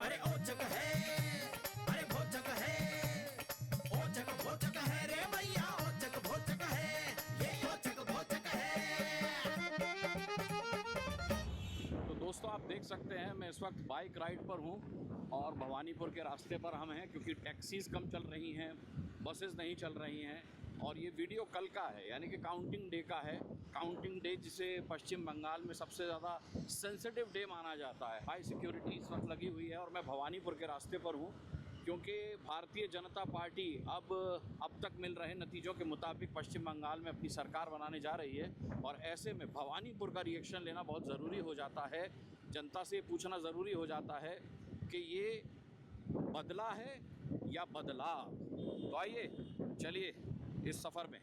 अरे ओ जग है, अरे भो जग है, ओ जग भो जग है रे भैया, ओ जग भो जग है, ये ओ जग भो जग है। तो दोस्तों आप देख सकते हैं मैं इस वक्त बाइक राइड पर हूं और भवानीपुर के रास्ते पर हम हैं क्योंकि टैक्सीज़ कम चल रही हैं, बसेस नहीं चल रही हैं और ये वीडियो कल का है यानी कि काउंटिंग डे का है। काउंटिंग डे जिसे पश्चिम बंगाल में सबसे ज़्यादा सेंसिटिव डे माना जाता है। हाई सिक्योरिटी इस वक्त लगी हुई है और मैं भवानीपुर के रास्ते पर हूँ क्योंकि भारतीय जनता पार्टी अब तक मिल रहे नतीजों के मुताबिक पश्चिम बंगाल में अपनी सरकार बनाने जा रही है और ऐसे में भवानीपुर का रिएक्शन लेना बहुत ज़रूरी हो जाता है। जनता से पूछना ज़रूरी हो जाता है कि ये बदला है या बदलाव। तो आइए चलिए इस सफ़र में।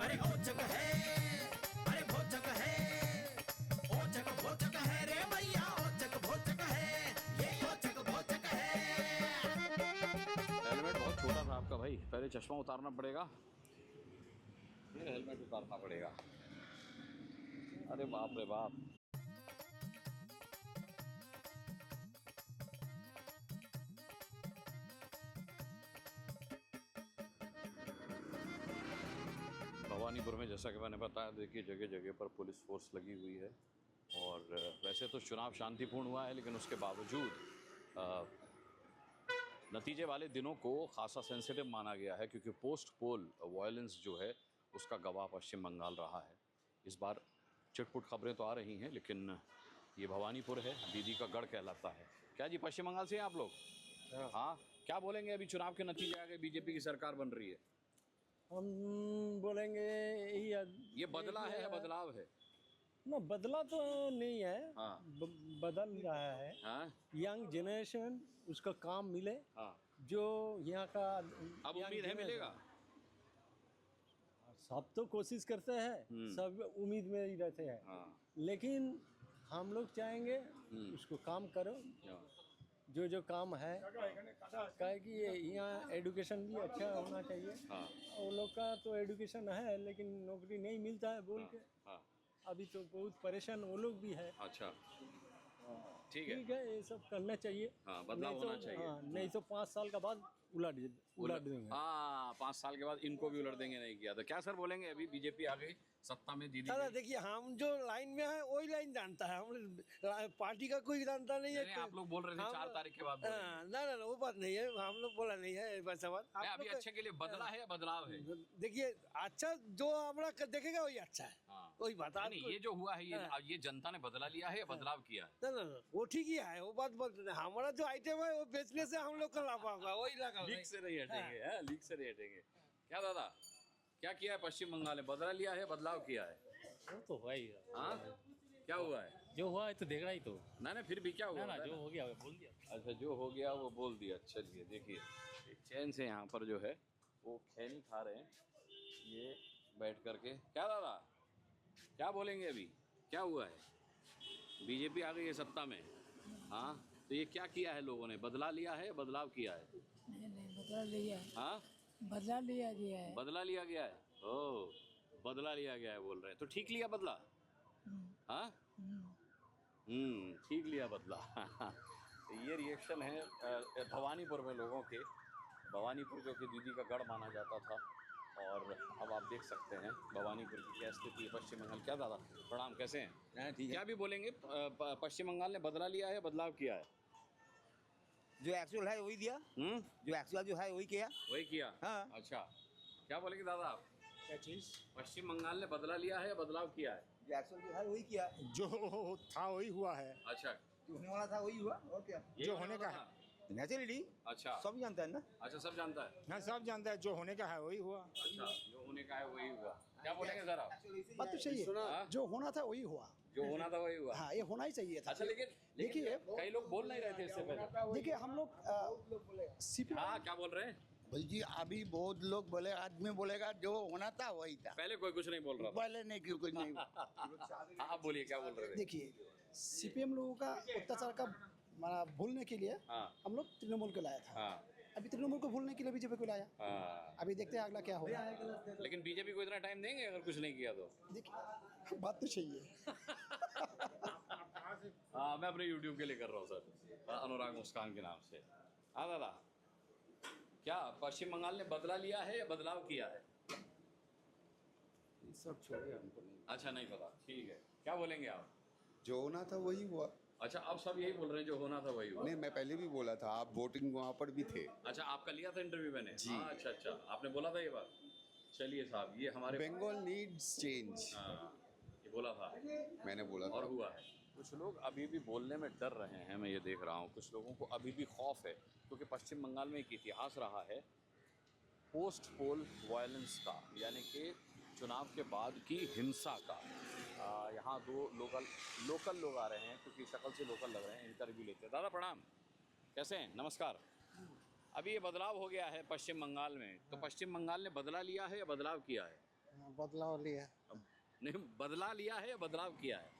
अरे ओ जग है, अरे भो जग है, ओ जग भो जग है रे भैया, ओ जग भो जग है, ये ओ जग भो जग है। हेलमेट बहुत छोटा था आपका भाई, पहले चश्मा उतारना पड़ेगा फिर हेलमेट उतारना पड़ेगा। अरे बाप रे बाप। भवानीपुर में जैसा कि मैंने बताया, देखिए जगह जगह पर पुलिस फोर्स लगी हुई है और वैसे तो चुनाव शांतिपूर्ण हुआ है लेकिन उसके बावजूद नतीजे वाले दिनों को खासा सेंसिटिव माना गया है क्योंकि पोस्ट पोल वायलेंस जो है उसका गवाह पश्चिम बंगाल रहा है। इस बार चिटपुट खबरें तो आ रही हैं लेकिन ये भवानीपुर है, दीदी का गढ़ कहलाता है। क्या जी पश्चिम बंगाल से हैं आप लोग? हाँ, क्या बोलेंगे? अभी चुनाव के नतीजे आ गए, बीजेपी की सरकार बन रही है। हम बोलेंगे यही ये बदला है या बदलाव है? ना, बदला तो नहीं है। हाँ। बदल रहा है। हाँ यंग जनरेशन उसका काम मिले, हाँ। जो यहाँ का अब उम्मीद है मिलेगा। सब तो कोशिश करते हैं, सब उम्मीद में ही रहते हैं। हाँ। लेकिन हम लोग चाहेंगे उसको काम करो, जो काम है, काहे कि यहाँ एजुकेशन भी अच्छा होना चाहिए। हाँ। वो लोग का तो एजुकेशन है लेकिन नौकरी नहीं मिलता है बोल के हाँ। अभी तो बहुत परेशान वो लोग भी है। अच्छा, ठीक ठीक है, ये सब करना चाहिए। हाँ, बदलाव नहीं तो- होना चाहिए। हाँ, नहीं तो 5 साल का बाद उलट देंगे। हाँ, 5 साल के बाद इनको भी उलट देंगे नहीं किया तो। क्या सर बोलेंगे? अभी बीजेपी आ गई सत्ता में, दीदी दादा गई। देखिए, हम जो लाइन में है वही लाइन जानता है, हम पार्टी का कोई जानता नहीं है। नहीं, आप लोग बोल रहे थे 4 तारीख के बाद बोलेंगे। ना ना ना, वो बात नहीं है, हम लोग बोला नहीं है वैसा बात। नहीं, अभी अच्छे के लिए बदला है या बदलाव है? देखिए, अच्छा जो हमारा देखेगा वही अच्छा है। हाँ। वही बात नहीं, ये जो हुआ है ये जनता ने बदला लिया है या बदलाव किया है? ना ना ना, वो ठीक ही है, वो बात हमारा जो आइटम है वो बेचने से हम लोग का लाभ होगा, वही लगा। लीक से नहीं हटेंगे, हाँ, लीक से नहीं हटेंगे। क्या दादा, क्या किया है पश्चिम बंगाल में? बदला लिया है, बदलाव किया है? वो तो हुआ ही। हाँ, क्या हुआ है? जो हुआ है तो देख रहा ही तो। ना ना, फिर भी क्या हुआ? ना जो हो गया वो बोल दिया। अच्छा, जो हो गया वो बोल दिया। चलिए देखिए, एक चैन से यहाँ पर जो है वो खैनी खा रहे हैं ये बैठ करके। क्या दादा, क्या बोलेंगे? अभी क्या हुआ है? बीजेपी आ गई है सत्ता में। हाँ, तो ये क्या किया है लोगों ने? बदला लिया है, बदलाव किया है? नहीं, बदला लिया है। हाँ, बदला लिया गया है। बदला लिया गया है। ओह, बदला लिया गया है बोल रहे हैं, तो ठीक लिया बदला? हाँ, ठीक लिया बदला। तो ये रिएक्शन है भवानीपुर में लोगों के। भवानीपुर जो कि दीदी का गढ़ माना जाता था और अब आप देख सकते हैं भवानीपुर की क्या स्थिति है। पश्चिम बंगाल। क्या दादा प्रणाम, कैसे हैं? ठीक है। क्या भी बोलेंगे? पश्चिम बंगाल ने बदला लिया है, बदलाव किया है? जो एक्चुअल है वही दिया, जो एक्चुअल जो है वही किया। वही किया। हाँ। अच्छा, क्या बोलेंगे दादा आप? क्या चीज? पश्चिम बंगाल ने बदला लिया है या बदलाव किया है? जो एक्चुअल जो है वही किया, जो था वही हुआ है। अच्छा, जो होने वाला था वही हुआ, और क्या जो होने का है। नेचुरली अच्छा, सब जानता है ना। अच्छा, सब जानता है। हाँ, सब जानता है, जो होने का है वही हुआ। अच्छा, जो होने का है वही हुआ। क्या बोलेंगे सर आप? बात तो सही है, हाँ? जो होना था वही हुआ। जो होना था वही हुआ। हाँ, ये होना ही चाहिए था। अच्छा, लेकिन देखिए, कई लोग बोल नहीं रहे थे इससे पहले। देखिए हम लोग सीपीएम हाँ, क्या बोल रहे हैं? जी अभी बहुत लोग बोले, आदमी बोलेगा जो होना था वही था। पहले कोई कुछ नहीं बोल रहा था। पहले नहीं, क्यों कुछ नहीं। हाँ, आप बोलिए, क्या बोल रहे थे? देखिए, सीपीएम लोगों का अत्याचार का भूलने के लिए हाँ। हम लोग तृणमूल को लाया था। हाँ। अभी तृणमूल को भूलने के लिए बीजेपी को लाया। हाँ। अभी देखते हैं अगला क्या होगा। लेकिन बीजेपी को इतना टाइम देंगे अगर कुछ नहीं किया तो? देखिए, बात तो सही है। हाँ मैं अपने यूट्यूब के लिए कर रहा हूँ सर, अनुराग मुस्कान के नाम से। हाँ दादा, क्या पश्चिम बंगाल ने बदला लिया है या बदलाव किया है? सब छोड़िए, हमको नहीं। अच्छा नहीं पता, ठीक है। क्या बोलेंगे आप? जो होना था वही हुआ। अच्छा अब सब यही बोल रहे हैं जो होना था वही हुआ। नहीं, मैं पहले भी बोला था, आप वोटिंग वहाँ पर भी थे। अच्छा आपका लिया था इंटरव्यू मैंने जी। हाँ, अच्छा अच्छा, आपने बोला था ये बात। चलिए साहब, ये हमारे बंगाल नीड्स चेंज, हाँ, ये बोला था मैंने बोला और था। हुआ है। कुछ लोग अभी भी बोलने में डर रहे हैं, मैं ये देख रहा हूँ। कुछ लोगों को अभी भी खौफ है, क्योंकि पश्चिम बंगाल में एक इतिहास रहा है पोस्ट पोल वायलेंस का, यानी कि चुनाव के बाद की हिंसा का। यहाँ दो लोकल लोग आ रहे हैं, क्योंकि शक्ल से लोकल लग रहे हैं, इंटरव्यू लेते हैं। दादा प्रणाम, कैसे हैं? नमस्कार। अभी ये बदलाव हो गया है पश्चिम बंगाल में, तो पश्चिम बंगाल ने बदला लिया है या बदलाव किया है? बदलाव लिया, नहीं, बदला लिया है या बदलाव किया है?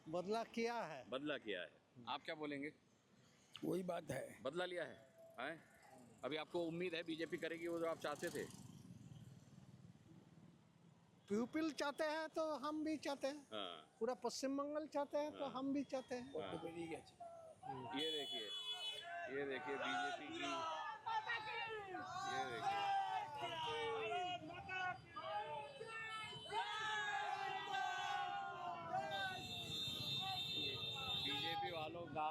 बदला किया है। बदला किया है। आप क्या बोलेंगे? वही बात है। बदला लिया है, हैं? अभी आपको उम्मीद है बीजेपी करेगी वो जो आप चाहते थे? पीपल चाहते हैं तो हम भी चाहते हैं, हाँ, पूरा पश्चिम बंगाल चाहते हैं तो हम भी चाहते हैं। हाँ। ये देखिए बीजेपी की, ये देखिए बीजेपी वालों का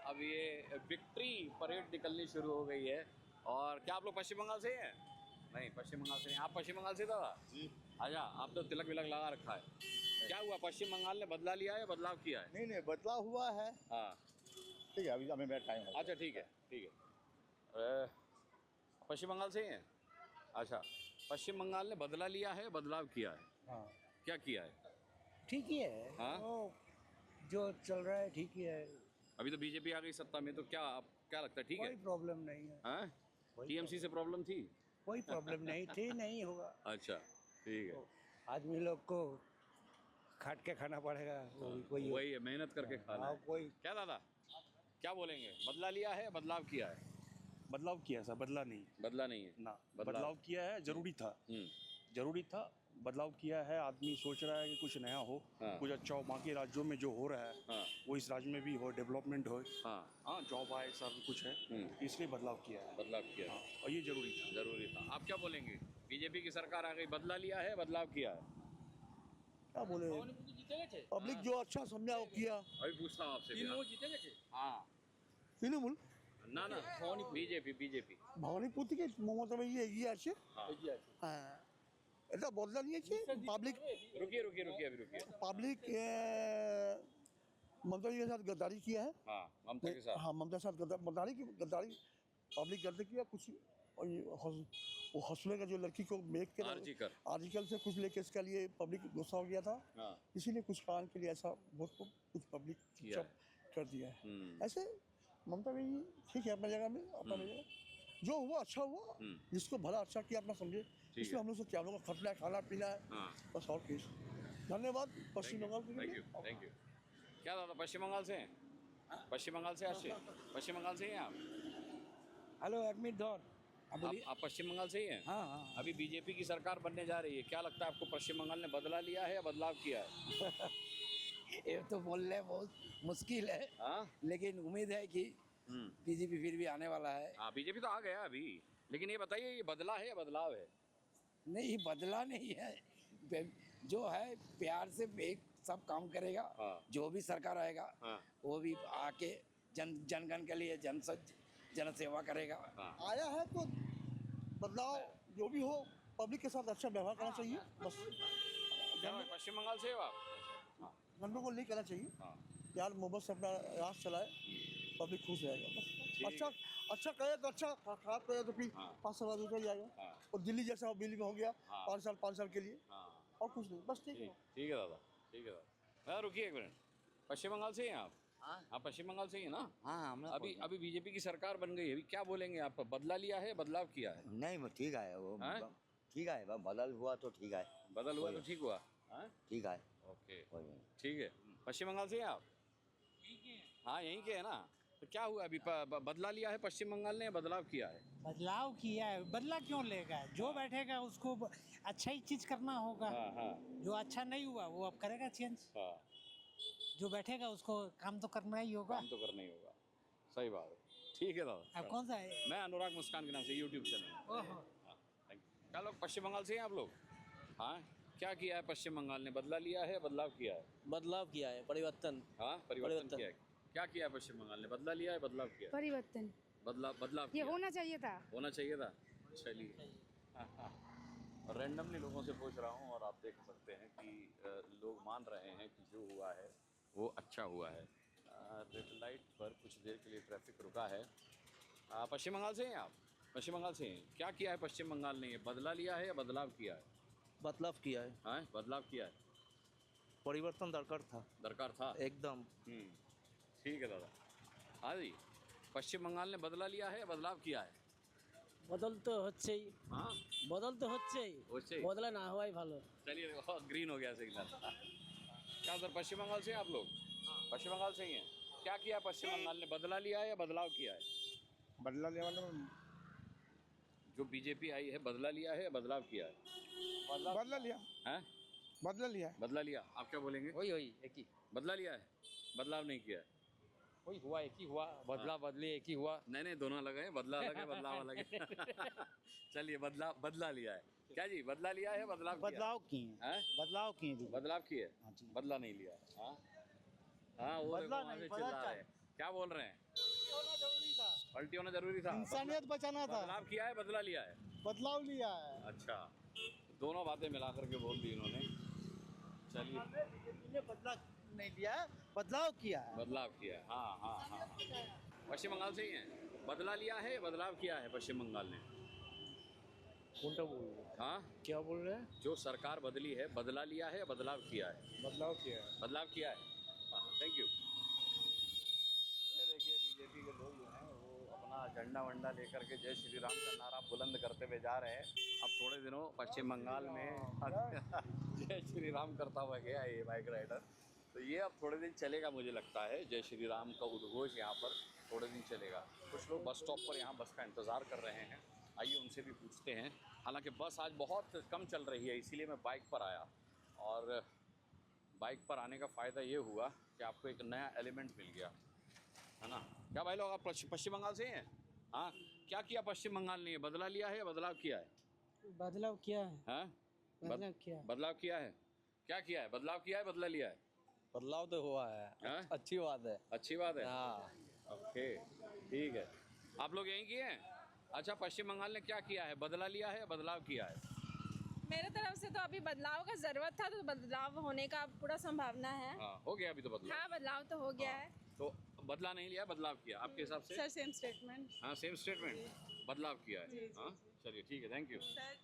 अब ये विक्ट्री परेड निकलनी शुरू हो गई है। और क्या आप लोग पश्चिम बंगाल से ही हैं? नहीं, पश्चिम बंगाल से नहीं। आप पश्चिम बंगाल से दादा? जी। अच्छा, आप तो तिलक विलक लगा रखा है। क्या हुआ, पश्चिम बंगाल ने बदला लिया है या बदलाव किया है? नहीं बदलाव हुआ है। हाँ ठीक है, अभी मेरा टाइम है। अच्छा ठीक है ठीक है। पश्चिम बंगाल से ही हैं? अच्छा, पश्चिम बंगाल ने बदला लिया है, बदलाव किया है? हाँ, क्या किया है? ठीक ही है। हाँ? वो जो चल रहा है ठीक ही है, अभी तो बीजेपी आ गई सत्ता में, तो क्या लगता है, ठीक कोई है? प्रॉब्लम नहीं है। हाँ? टीएमसी से प्रॉब्लम थी? कोई प्रॉब्लम नहीं थी, नहीं होगा। अच्छा ठीक है, आदमी लोग को खाट के खाना पड़ेगा, कोई वही है, मेहनत करके खाना हाँ, है। कोई क्या दादा, क्या बोलेंगे? बदला लिया है, बदलाव किया है? बदलाव किया सर, बदला नहीं बदला नहीं है ना, बदलाव किया है, जरूरी था। जरूरी था, बदलाव किया है। आदमी सोच रहा है कि कुछ नया हो, हाँ। कुछ अच्छा हो, बाकी राज्यों में जो हो रहा है हाँ। वो इस राज्य में भी हो, डेवलपमेंट हो, हाँ, जॉब आए, सब कुछ है, इसलिए बदलाव किया है। बदलाव किया है। और ये जरूरी था। आप क्या बोलेंगे? बीजेपी की सरकार आ गई, बदला लिया है, बदलाव किया है? क्या बोले, पब्लिक जो अच्छा समझा वो किया। अभी पूछता हूँ आपसे भी। हाँ তৃণমূল না बीजेपी ভবানীপুর থেকে মমতা ব্যানার্জি এগিয়ে আছে। হ্যাঁ, এটা বদলা নিয়েছে পাবলিক। रुकिए अभी पब्लिक ममता जी के साथ गद्दारी किया है। हाँ, ममता के साथ। हाँ, ममता के साथ गद्दारी पब्लिक करते किया कुछ। और ये वो हौसले का जो लड़की को मेक के आर्टिकल से कुछ लेके इसके लिए पब्लिक गुस्सा हो गया था। हाँ। इसीलिए कुछ कारण के लिए ऐसा बहुत कुछ पब्लिक किया कर दिया है। ऐसे ममता जी ठीक है अपनी जगह में, अपना जगह जो हुआ अच्छा हुआ, जिसको भला अच्छा किया अपना समझे। इसमें हम लोग से क्या, हम लोग का खटना है, खाना पीना है, बस और कुछ। धन्यवाद पश्चिम बंगाल के लिए। Thank you. क्या दादा पश्चिम बंगाल से हैं? पश्चिम बंगाल से आते हैं? पश्चिम बंगाल से ही हैं आप? हेलो, एक मिनट दौर। आप पश्चिम बंगाल से ही हैं? हाँ। अभी बीजेपी की सरकार बनने जा रही है, क्या लगता है आपको, पश्चिम बंगाल ने बदला लिया है या बदलाव किया है? ये तो बोलने बहुत मुश्किल है। हाँ? लेकिन उम्मीद है कि बीजेपी फिर भी आने वाला है। हाँ, बीजेपी तो आ गया अभी, लेकिन ये बताइए ये बदला है या बदलाव है? नहीं, बदला नहीं है, जो है प्यार से एक सब काम करेगा। हाँ। जो भी सरकार आएगा हाँ। वो भी आके जनगण के लिए जन सेवा करेगा। हाँ। आया है तो बदलाव जो भी हो, पब्लिक के साथ अच्छा व्यवहार करना चाहिए, बस। क्या भाई, पश्चिम बंगाल से हो आप? जनों को लेकर करना चाहिए, हाँ। प्यार मोहब्बत से अपना राज चलाए, पब्लिक खुश रहेगा, बस। अच्छा करे तो अच्छा, खराब करे तो फिर 5 साल बाद उतर जाएगा। हाँ। और दिल्ली जैसा दिल्ली में हो गया, हाँ। 5 साल के लिए, हाँ, और कुछ नहीं, बस ठीक है। ठीक है दादा, ठीक है दादा। रुकिए एक मिनट, पश्चिम बंगाल से ही हैं आप? हाँ, पश्चिम बंगाल से ही है ना? हाँ, अभी बीजेपी की सरकार बन गई है, अभी क्या बोलेंगे आप? बदला लिया है, बदलाव किया है? नहीं, ठीक है वो, हाँ? ठीक है, बदल हुआ तो ठीक है, बदल हुआ तो ठीक हुआ। हाँ? ठीक है। ओके, ठीक है। पश्चिम बंगाल से हैं आप? हाँ, यहीं के है ना? तो क्या हुआ अभी, बदला लिया है पश्चिम बंगाल ने, बदलाव किया है? बदलाव किया है, बदला क्यों लेगा? जो बैठेगा उसको अच्छा ही चीज करना होगा। हाँ। जो अच्छा नहीं हुआ वो अब करेगा चेंज। हाँ। जो बैठेगा उसको काम तो करना ही होगा। काम तो करना ही होगा, सही बात है। ठीक है दादा। अब कौन सा है? मैं अनुराग मुस्कान के नाम से यूट्यूब चैनल। ओहो, हाँ, थैंक यू। क्या लोग पश्चिम बंगाल से हैं आप लोग? हाँ, क्या किया है पश्चिम बंगाल ने? बदला लिया है, बदलाव किया है? बदलाव किया है, परिवर्तन। हाँ, परिवर्तन किया है। क्या किया है पश्चिम बंगाल ने? बदला लिया है, बदलाव किया है? परिवर्तन बदलाव ये किया है। होना चाहिए था। होना चाहिए था। चलिए, रैंडमली लोगों से पूछ रहा हूँ और आप देख सकते हैं कि लोग मान रहे हैं कि जो हुआ है वो अच्छा हुआ है। रेड लाइट पर कुछ देर के लिए ट्रैफिक रुका है। पश्चिम बंगाल से हैं आप? पश्चिम बंगाल से हैं। क्या किया है पश्चिम बंगाल ने? ये बदला लिया है या बदलाव किया है? बदलाव किया है, हाँ, बदलाव किया है। परिवर्तन दरकार था, दरकार था एकदम। ठीक है दादा। हाँ जी, पश्चिम बंगाल ने बदला लिया है या बदलाव किया है? বদল তো হচ্ছেই, हाँ, বদল তো হচ্ছেই, হচ্ছেই। বদলা না হওয়াই ভালো। चलिए, ग्रीन हो गया सिग्नल। क्या सर पश्चिम बंगाल से हैं आप लोग? पश्चिम बंगाल से ही हैं। क्या किया पश्चिम बंगाल ने? बदला लिया है या बदलाव किया है? बदला लेने वाला जो बीजेपी आई है बदला लिया है या बदलाव किया है? बदला लिया, हैं? बदला लिया, बदला लिया। आप क्या बोलेंगे? वही वही एक ही, बदला लिया है, बदलाव नहीं किया है। वही हुआ, एक ही हुआ, बदला बदली एक ही हुआ। नहीं, दोनों अलग है। बदला अलग है, बदलाव अलग है। चलिए, बदला लिया है। क्या जी, बदला लिया है, बदलाव किया है? बदलाव किए, हैं? बदलाव किए। बदलाव किए, बदला नहीं लिया। हाँ हाँ, वो बदला वहाँ से नहीं, चिल्ला बदला रहे हैं। क्या बोल रहे हैं? होना जरूरी था, पलटी होना जरूरी था। इंसानियत बचाना था। बदलाव किया है, बदला लिया है? बदलाव लिया है। अच्छा, दोनों बातें मिला करके बोल दी इन्होंने। चलिए, बदला नहीं लिया है, बदलाव किया है। बदलाव किया है। हाँ। पश्चिम बंगाल से ही हैं। बदला लिया है, बदलाव किया है पश्चिम बंगाल ने? उल्टा बोल रहे हैं। हाँ, क्या बोल रहे हैं? जो सरकार बदली है, बदला लिया है या बदलाव किया है? बदलाव किया है। बदलाव किया है। हाँ, थैंक यू। ये देखिए, बीजेपी के लोग जो हैं वो अपना झंडा वंडा लेकर के जय श्री राम का नारा बुलंद करते हुए जा रहे हैं। अब थोड़े दिनों पश्चिम बंगाल में जय श्री राम करता हुआ गया ये बाइक राइडर। तो ये अब थोड़े दिन चलेगा, मुझे लगता है। जय श्री राम का उद्घोष यहाँ पर थोड़े दिन चलेगा। कुछ लोग बस स्टॉप पर यहाँ बस का इंतज़ार कर रहे हैं। आइए उनसे भी पूछते हैं। हालांकि बस आज बहुत कम चल रही है, इसीलिए मैं बाइक पर आया। और बाइक पर आने का फ़ायदा ये हुआ कि आपको एक नया एलिमेंट मिल गया, है ना? क्या भाई लोग, आप पश्चिम बंगाल से ही हैं? हाँ, क्या किया पश्चिम बंगाल ने? बदला लिया है या बदलाव किया है? बदलाव किया है। हाँ, बदलाव किया। बदलाव किया है। क्या किया है? बदलाव किया है, बदला लिया है? बदलाव तो हुआ है। हाँ? अच्छी बात है। अच्छी बात है। हाँ, ओके, ठीक है। आप लोग यहीं किए हैं? अच्छा, पश्चिम बंगाल ने क्या किया है? बदला लिया है या बदलाव किया है? मेरे तरफ से तो अभी बदलाव का जरूरत था, तो बदलाव होने का पूरा संभावना है। हाँ, हो गया अभी तो बदलाव। हाँ, बदलाव तो हो गया है। तो बदला नहीं लिया, बदलाव किया आपके हिसाब से? Sir, same statement. हाँ, सेम स्टेटमेंट, बदलाव किया है। हाँ, चलिए ठीक है, थैंक यू।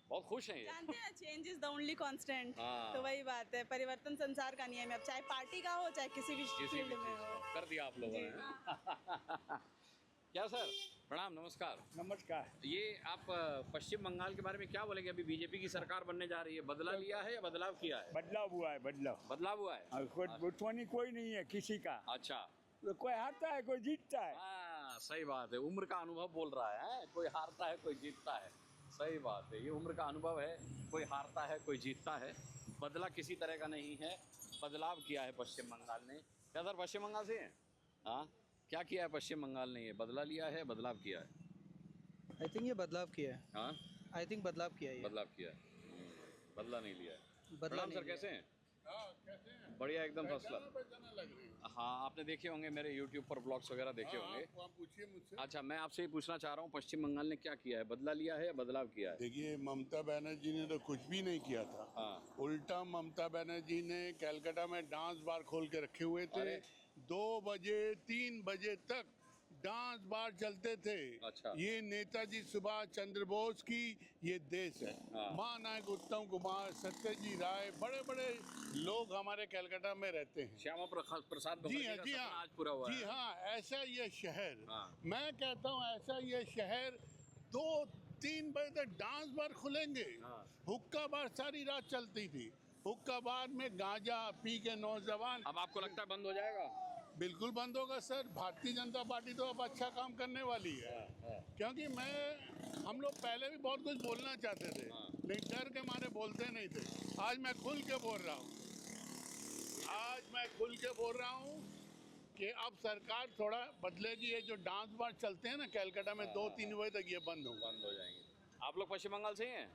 बहुत खुश हैं ये। जानते हैं, change is the only constant. हाँ। तो वही बात है, परिवर्तन संसार का नियम है। अब चाहे पार्टी का हो, चाहे किसी भी किसी भी फील्ड चीज़ में हो। को कर दिया आप लोगों ने। क्या सर, प्रणाम, नमस्कार। नमस्कार। ये आप पश्चिम बंगाल के बारे में क्या बोलेंगे? अभी बीजेपी की सरकार बनने जा रही है, बदला लिया है या बदलाव किया है? बदलाव हुआ है, बदलाव। बदलाव हुआ है। और कोई दुश्मनी कोई नहीं है किसी का। अच्छा, तो कोई हारता है, कोई जीतता है। हाँ, सही बात है। उम्र का अनुभव बोल रहा है, कोई हारता है, कोई जीतता है। सही बात है, ये उम्र का अनुभव है। कोई हारता है, कोई जीतता है। बदला किसी तरह का नहीं है, बदलाव किया है पश्चिम बंगाल ने। क्या सर पश्चिम बंगाल से हैं? हाँ, क्या किया है पश्चिम बंगाल ने? ये बदला लिया है, बदलाव किया है? आई थिंक ये बदलाव किया है। हाँ, आई थिंक बदलाव किया है। बदलाव किया है, बदला नहीं लिया है। बदला प्रणाम नहीं सर, कैसे हैं? बढ़िया, एकदम फर्स्ट क्लास। हाँ, आपने देखे होंगे मेरे यूट्यूब पर ब्लॉग्स वगैरह देखे होंगे। पूछिए मुझसे। अच्छा, मैं आपसे ये पूछना चाह रहा हूँ, पश्चिम बंगाल ने क्या किया है? बदला लिया है या बदलाव किया है? देखिए, ममता बनर्जी ने तो कुछ भी नहीं किया था। हाँ। उल्टा ममता बनर्जी ने कलकत्ता में डांस बार खोल के रखे हुए थे। अरे। 2 बजे 3 बजे तक डांस बार चलते थे। अच्छा। ये नेताजी सुभाष चंद्र बोस की ये देश है। हाँ। महानायक उत्तम कुमार, सत्यजी राय, बड़े बड़े लोग हमारे कलकत्ता में रहते हैं। श्यामा प्रसाद जी मुखर्जी हाँ, का जी सपना हाँ, आज पूरा हुआ जी है। हाँ, ऐसा ये शहर। हाँ। मैं कहता हूँ ऐसा ये शहर 2-3 बजे तक डांस बार खुलेंगे। हाँ। हुक्का बार सारी रात चलती थी। हुक्का बार में गांजा पी के नौजवान। अब आपको लगता है बंद हो जाएगा? बिल्कुल बंद होगा सर। भारतीय जनता पार्टी तो अब अच्छा काम करने वाली है। क्योंकि हम लोग पहले भी बहुत कुछ बोलना चाहते थे, लेकिन डर के मारे बोलते नहीं थे। आज मैं खुल के बोल रहा हूँ। आज मैं खुल के बोल रहा हूँ कि अब सरकार थोड़ा बदलेगी। ये जो डांस बार चलते हैं ना कलकत्ता में 2-3 बजे तक ये बंद हो जाएंगे। आप लोग पश्चिम बंगाल से ही हैं?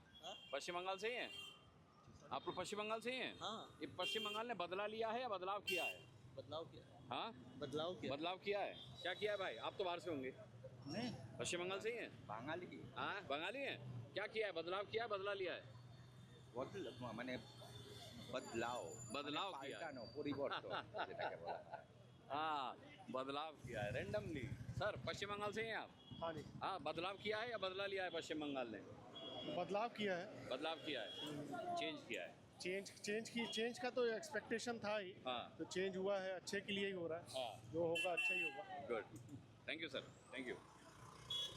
पश्चिम बंगाल से ही हैं? आप लोग पश्चिम बंगाल से ही हैं? हाँ। ये पश्चिम बंगाल ने बदला लिया है या बदलाव किया है? बदलाव किया है। हाँ, बदलाव किया है। क्या किया है भाई? आप तो बाहर से होंगे। नहीं, पश्चिम बंगाल से ही हैं? বাঙালি কি हाँ, बंगाली हैं। क्या किया है? बदलाव किया है, बदला लिया है? মানে बदलाव किया है। পরিবর্তন যেটাকে বলা হয়। हाँ, बदलाव किया है रेंडमली। सर, पश्चिम बंगाल से हैं आप? हाँ जी, हाँ, बदलाव किया है या बदला लिया है पश्चिम बंगाल ने? बदलाव किया है। बदलाव किया है, चेंज किया है। चेंज का तो एक्सपेक्टेशन था ही, हाँ, तो चेंज हुआ है, अच्छे के लिए ही हो रहा है। हाँ, जो होगा अच्छा ही होगा। Good. Thank you sir, thank you.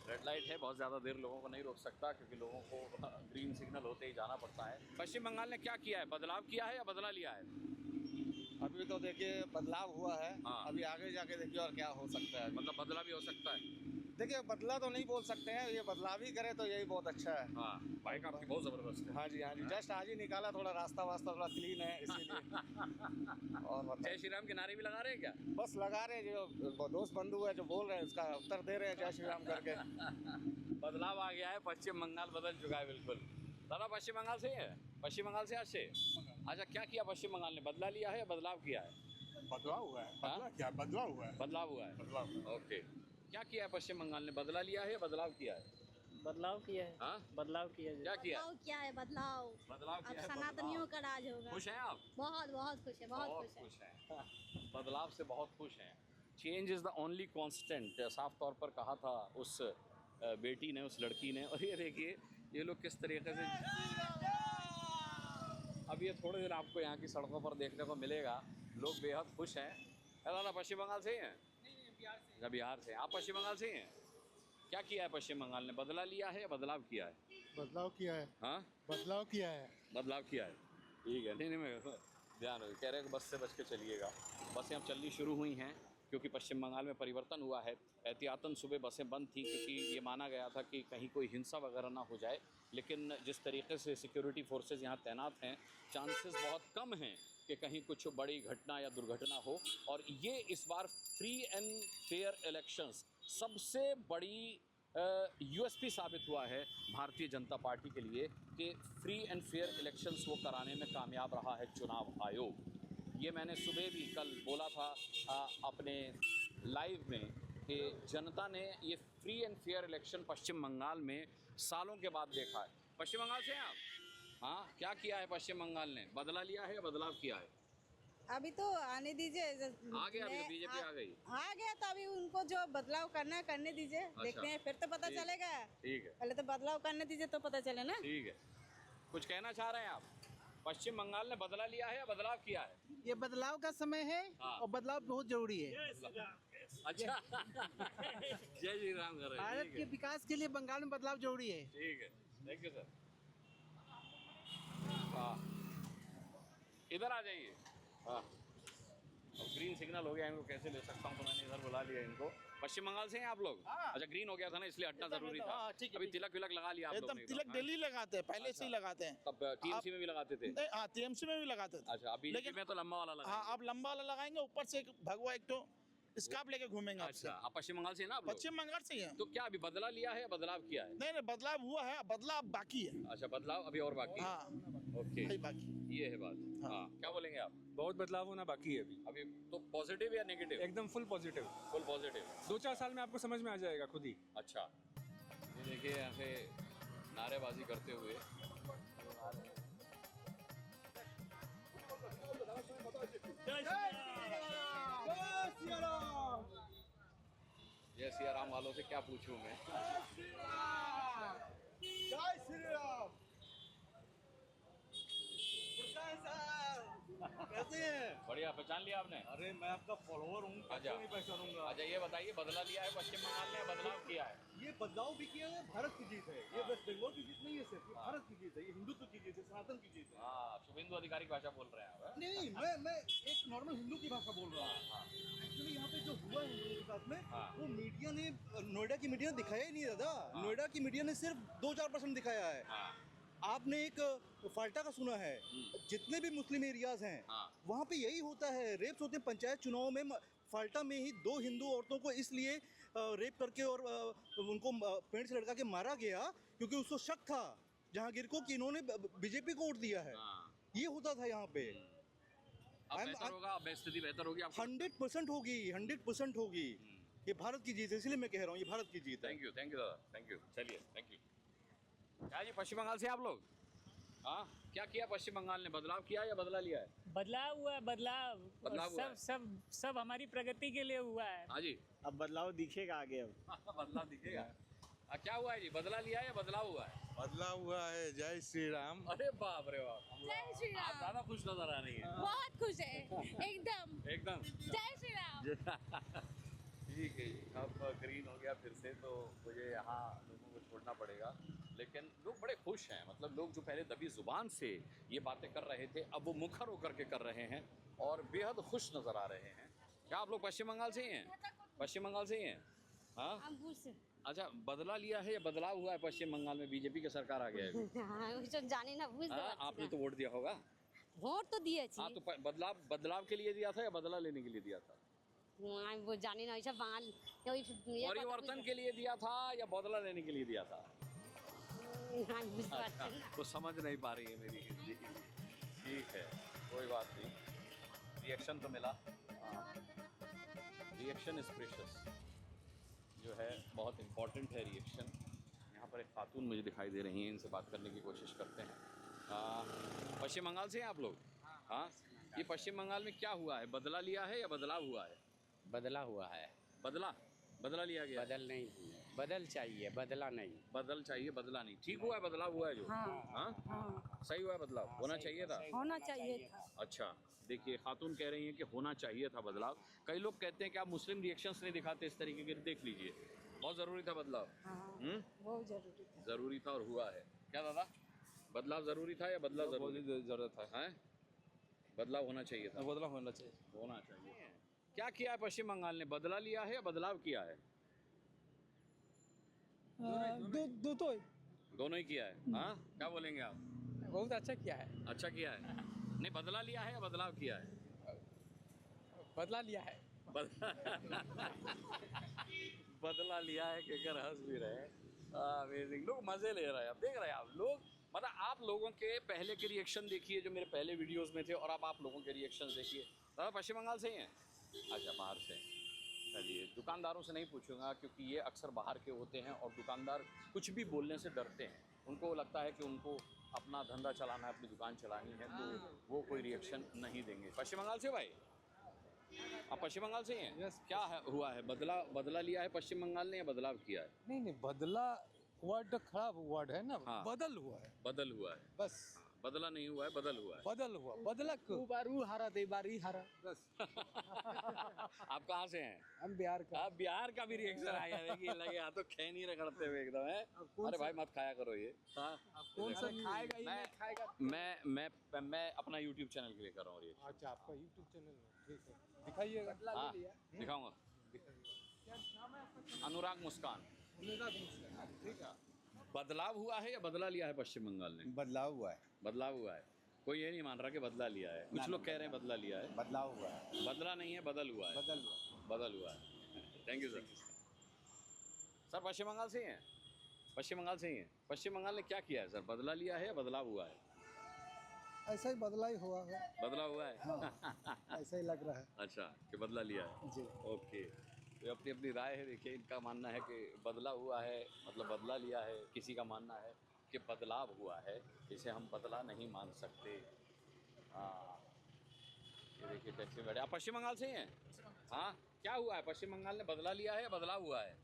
Red light है, बहुत ज़्यादा देर लोगों को नहीं रोक सकता क्योंकि लोगों को ग्रीन सिग्नल होते ही जाना पड़ता है। पश्चिम बंगाल ने क्या किया है? बदलाव किया है या बदला लिया है? अभी तो देखिए बदलाव हुआ है। हाँ। अभी आगे जाके देखिए और क्या हो सकता है। मतलब बदला भी हो सकता है। देखिए बदला तो नहीं बोल सकते हैं, ये बदलाव ही करे तो यही बहुत अच्छा है। हाँ, बाइक आपकी बहुत ज़बरदस्त है। हाँ जी, हाँ जी, जस्ट आज ही निकाला, थोड़ा रास्ता वास्ता थोड़ा क्लीन है इसीलिए। और जय श्री राम के नारे भी लगा रहे हैं क्या? बस लगा रहे हैं, जो दोस्त बंधु है जो बोल रहे हैं उसका उत्तर दे रहे हैं जय श्री राम करके। बदलाव आ गया है, पश्चिम बंगाल बदल चुका है बिल्कुल। दादा पश्चिम बंगाल से ही है? पश्चिम बंगाल से आज से? अच्छा, क्या किया पश्चिम बंगाल ने? बदला लिया है या बदलाव किया है? बदलाव हुआ है। हाँ? बदलाव हुआ है। बदलाव हुआ है। ओके, क्या किया है पश्चिम बंगाल ने? बदला लिया है या बदलाव किया है? बदलाव किया है। हाँ, बदलाव किया है। क्या किया? क्या है बदलाव? बदलाव अब किया है। सनातनियों का राज होगा। खुश हैं आप? बहुत बहुत खुश है, बहुत खुश हैं। बदलाव से बहुत खुश हैं। Change is the only constant, साफ तौर पर कहा था उस बेटी ने, उस लड़की ने। और ये देखिए ये लोग किस तरीके से, अब ये थोड़े दिन आपको यहाँ की सड़कों पर देखने को मिलेगा। लोग बेहद खुश हैं। दादा पश्चिम बंगाल से ही हैं? या बिहार से? आप पश्चिम बंगाल से ही हैं? क्या किया है पश्चिम बंगाल ने? बदला लिया है या बदलाव किया है? बदलाव किया है। हाँ, बदलाव किया है। बदलाव किया है। ठीक है, नहीं मैं ध्यान रखिए, कह रहे हैं कि बस से बच के चलिएगा। बसें अब चलनी शुरू हुई हैं क्योंकि पश्चिम बंगाल में परिवर्तन हुआ है। एहतियातन सुबह बसें बंद थी क्योंकि ये माना गया था कि कहीं कोई हिंसा वगैरह ना हो जाए, लेकिन जिस तरीके से सिक्योरिटी फोर्सेस यहाँ तैनात हैं, चांसेस बहुत कम हैं कि कहीं कुछ बड़ी घटना या दुर्घटना हो। और ये इस बार फ्री एंड फेयर इलेक्शंस सबसे बड़ी यूएसपी साबित हुआ है भारतीय जनता पार्टी के लिए कि फ्री एंड फेयर इलेक्शंस वो कराने में कामयाब रहा है चुनाव आयोग। ये मैंने सुबह भी कल बोला था अपने लाइव में कि जनता ने ये फ्री एंड फेयर इलेक्शन पश्चिम बंगाल में सालों के बाद देखा है। पश्चिम बंगाल से हैं आप? हाँ, क्या किया है पश्चिम बंगाल ने? बदला लिया है या बदलाव किया है? अभी तो आने दीजिए। आ गया, अभी तो बीजेपी आ गई। आ गया तो अभी उनको जो बदलाव करना है करने दीजिए। देखते हैं, फिर तो पता ठीक। चलेगा। ठीक है, पहले तो बदलाव करने दीजिए तो पता चले ना। ठीक है। कुछ कहना चाह रहे हैं आप? पश्चिम बंगाल ने बदला लिया है या बदलाव किया है? ये बदलाव का समय है। हाँ। और बदलाव बहुत जरूरी है। अच्छा जय श्री राम कर रहे हैं। भारत ठीक के है, विकास के लिए बंगाल में बदलाव जरूरी है। ठीक है, थैंक यू सर। हाँ, इधर आ जाइए। हाँ, अब ग्रीन सिग्नल हो गया, इनको कैसे ले सकता हूँ तो मैंने इधर बुला लिया इनको। पश्चिम बंगाल से हैं आप लोग? अच्छा, ग्रीन हो गया था ना इसलिए हटना जरूरी था। अभी तिलक विलक लगा लिया आप लोगों ने? तिलक डेली लगाते हैं, पहले से ही लगाते हैं। तब टीएमसी में भी लगाते थे? हाँ, टीएमसी में भी लगाते थे। अच्छा, अभी बीजेपी में तो लंबा वाला लगा। हाँ, आप लंबा वाला लगाएंगे, ऊपर से एक भगवा एक तो स्कार्फ लेके घूमेंगे आपसे। अच्छा, आप पश्चिम बंगाल से हैं ना आप लोग? पश्चिम बंगाल से ही है। तो क्या अभी बदला लिया है या बदलाव किया है? नहीं, बदलाव हुआ है, बदलाव बाकी है। अच्छा, बदलाव अभी और बाकी है। हाँ, ओके, अभी बाकी। ये है बात। हाँ, क्या बोलेंगे आप? बहुत बदलाव होना बाकी है अभी तो पॉजिटिव या नेगेटिव? एकदम फुल पॉजिटिव। Full positive. 2-4 साल में आपको समझ में आ जाएगा खुद ही। अच्छा, ये देखिए यहाँ पे नारेबाजी करते हुए जय सिया राम वालों से क्या पूछूं मैं। जय श्री राम। कैसे हैं? बढ़िया, पहचान लिया आपने? अरे मैं आपका फॉलोअर हूँ, कैसे नहीं पहचानूंगा। अच्छा, ये बताइए, बदला लिया है पश्चिम बंगाल ने, बदलाव किया है? ये बदलाव भी किया है, भारत की जीत है। ये वेस्ट बंगाल की जीत नहीं है सिर्फ, ये भारत की जीत है, ये हिंदुत्व की जीत है, सनातन की जीत है। हाँ, शुभेंदु अधिकारी की भाषा बोल रहे हैं आप? नहीं, मैं एक नॉर्मल हिंदू की भाषा बोल रहा हूँ। एक्चुअली यहाँ पे जो हुआ है हिंदुओं के साथ में, वो मीडिया ने, नोएडा की मीडिया ने दिखाया ही नहीं दादा। नोएडा की मीडिया ने सिर्फ 2-4% दिखाया है। आपने एक फाल्टा का सुना है, जितने भी मुस्लिम एरियाज हैं वहाँ पे यही होता है, रेप्स होते हैं। पंचायत चुनाव में फाल्टा में ही 2 हिंदू औरतों को इसलिए रेप करके और उनको पेड़ से लटका के मारा गया क्योंकि उसको शक था जहांगीर को कि इन्होंने बीजेपी को वोट दिया है। ये होता था यहाँ पे। अब बेहतर होगा, अब स्थिति बेहतर होगी। 100% होगी, 100% होगी। ये भारत की जीत है, इसलिए मैं कह रहा हूँ ये भारत की जीत है। थैंक यू दादा, थैंक यू। चलिए, थैंक यू। क्या जी पश्चिम बंगाल से आप लोग? हाँ, क्या किया पश्चिम बंगाल ने? बदलाव किया या बदला लिया है? बदलाव हुआ है, बदलाव हुआ है। सब हमारी प्रगति के लिए हुआ है। हाँ जी, अब बदलाव दिखेगा आगे। अब बदलाव दिखेगा। क्या हुआ है जी? बदला लिया है या बदलाव हुआ है? बदलाव हुआ है। जय श्री राम। अरे बाप रे बाप, जय श्री आप राम। ज्यादा खुश नजर आ रही हैं। बहुत खुश है, एकदम। जय श्री राम। ठीक है, अब ग्रीन हो गया फिर से, तो मुझे यहाँ लोगों को छोड़ना पड़ेगा। लेकिन लोग बड़े खुश हैं, मतलब लोग जो पहले दबी जुबान से ये बातें कर रहे थे, अब वो मुखर होकर के कर रहे हैं और बेहद खुश नजर आ रहे हैं। क्या आप लोग पश्चिम बंगाल से ही हैं? पश्चिम बंगाल से ही हैं? हाँ, अच्छा, बदला लिया है या बदलाव हुआ है पश्चिम बंगाल में? बीजेपी की सरकार आ गया है। जाने ना आपने तो वोट दिया होगा। वोट तो दिए हाँ, तो बदलाव के लिए दिया था या बदला लेने के लिए दिया था? वो जाने ना ऐसा बंगाल परिवर्तन के लिए दिया था या बदला लेने के लिए दिया था? अच्छा, तो समझ नहीं पा रही है मेरी हिंदी। ठीक है, कोई बात नहीं, रिएक्शन तो मिला। रिएक्शन इज प्रेशियस, जो है बहुत इम्पोर्टेंट है रिएक्शन। यहाँ पर एक खातून मुझे दिखाई दे रही हैं, इनसे बात करने की कोशिश करते हैं। पश्चिम बंगाल से हैं आप लोग? हाँ, ये पश्चिम बंगाल में क्या हुआ है? बदला लिया है या बदलाव हुआ है? बदला हुआ है। बदला लिया गया? बदल नहीं, बदल चाहिए, बदला नहीं। बदल चाहिए, बदला नहीं। ठीक हुआ है, बदलाव हुआ है जो? हाँ, सही हुआ है बदलाव? होना चाहिए था? होना चाहिए था। अच्छा, देखिए खातून कह रही हैं कि होना चाहिए था बदलाव। कई लोग कहते हैं कि आप मुस्लिम रिएक्शंस नहीं दिखाते इस तरीके के। देख लीजिए, बहुत ज़रूरी था बदलाव। बहुत जरूरी था। ज़रूरी था और हुआ है। क्या दादा, बदलाव ज़रूरी था या बदलाव ज़रूरत है? बदलाव होना चाहिए था। बदलाव होना चाहिए। होना चाहिए। क्या किया है पश्चिम बंगाल ने? बदला लिया है या बदलाव किया है? दोनों ही किया है। हाँ, क्या बोलेंगे आप? बहुत अच्छा किया है। अच्छा किया है। नहीं, बदला लिया है या बदलाव किया है? बदला लिया है। बदला लिया है, कहकर हंस भी रहे हैं। अमेजिंग, लोग मजे ले रहे हैं। अब देख रहे हैं आप लोग, मतलब आप लोगों के पहले के रिएक्शन देखिए जो मेरे पहले वीडियोस में थे, और अब आप लोगों के रिएक्शन देखिए। दादा पश्चिम बंगाल से ही हैं? अच्छा, बाहर से। चलिए, दुकानदारों से नहीं पूछूंगा क्योंकि ये अक्सर बाहर के होते हैं और दुकानदार कुछ भी बोलने से डरते हैं। उनको लगता है कि उनको अपना धंधा चलाना है, अपनी दुकान चलानी है, तो वो कोई रिएक्शन नहीं देंगे। पश्चिम बंगाल से भाई? आप पश्चिम बंगाल से ही हैं? क्या है, हुआ है? बदला लिया है पश्चिम बंगाल ने या बदलाव किया है? नहीं, बदला वर्ड खराब वर्ड है ना। हाँ। बदल हुआ है। बदल हुआ है, बस। बदला नहीं हुआ है, बदल हुआ है। बदला क्यों? बारू हारा दे बारी हारा बस। आप कहाँ से हैं? हम बिहार का। आप बिहार का भी रिएक्शन आया है कि लगे यहाँ तो खे नहीं रगड़ते हुए एकदम है। अरे भाई मत खाया करो ये। कौन सा खाएगा ही नहीं खाएगा। मैं अपना YouTube चैनल के लिए कर रहा हूँ रिएक्शन। अच्छा, आपका YouTube चैनल है, ठीक है, दिखाइएगा। हाँ, दिखाऊंगा। अनुराग मुस्कान। ठीक है। बदलाव हुआ है या बदला लिया है पश्चिम बंगाल ने? बदलाव हुआ है। बदलाव हुआ है। कोई ये नहीं मान रहा कि बदला लिया है। कुछ लोग कह रहे हैं बदला लिया है। बदलाव हुआ है। बदला नहीं है, बदल हुआ है। बदल हुआ है। Thank you sir. सर पश्चिम बंगाल से ही हैं? पश्चिम बंगाल से ही हैं? पश्चिम बंगाल ने क्या किया है सर? बदला लिया है या बदलाव हुआ है? ऐसा ही बदला ही हुआ है। बदला हुआ है। हाँ, ऐसा ही लग रहा है। अच्छा, कि बदला लिया है। जी। ओके, तो अपनी अपनी राय है। देखिए, इनका मानना है कि बदला हुआ है, मतलब बदला लिया है। किसी का मानना है कि बदलाव हुआ है, इसे हम बदला नहीं मान सकते। हाँ, ये देखिए टैक्सी में बैठे। आप पश्चिम बंगाल से ही हैं? हाँ, क्या हुआ है? पश्चिम बंगाल ने बदला लिया है या बदलाव हुआ है?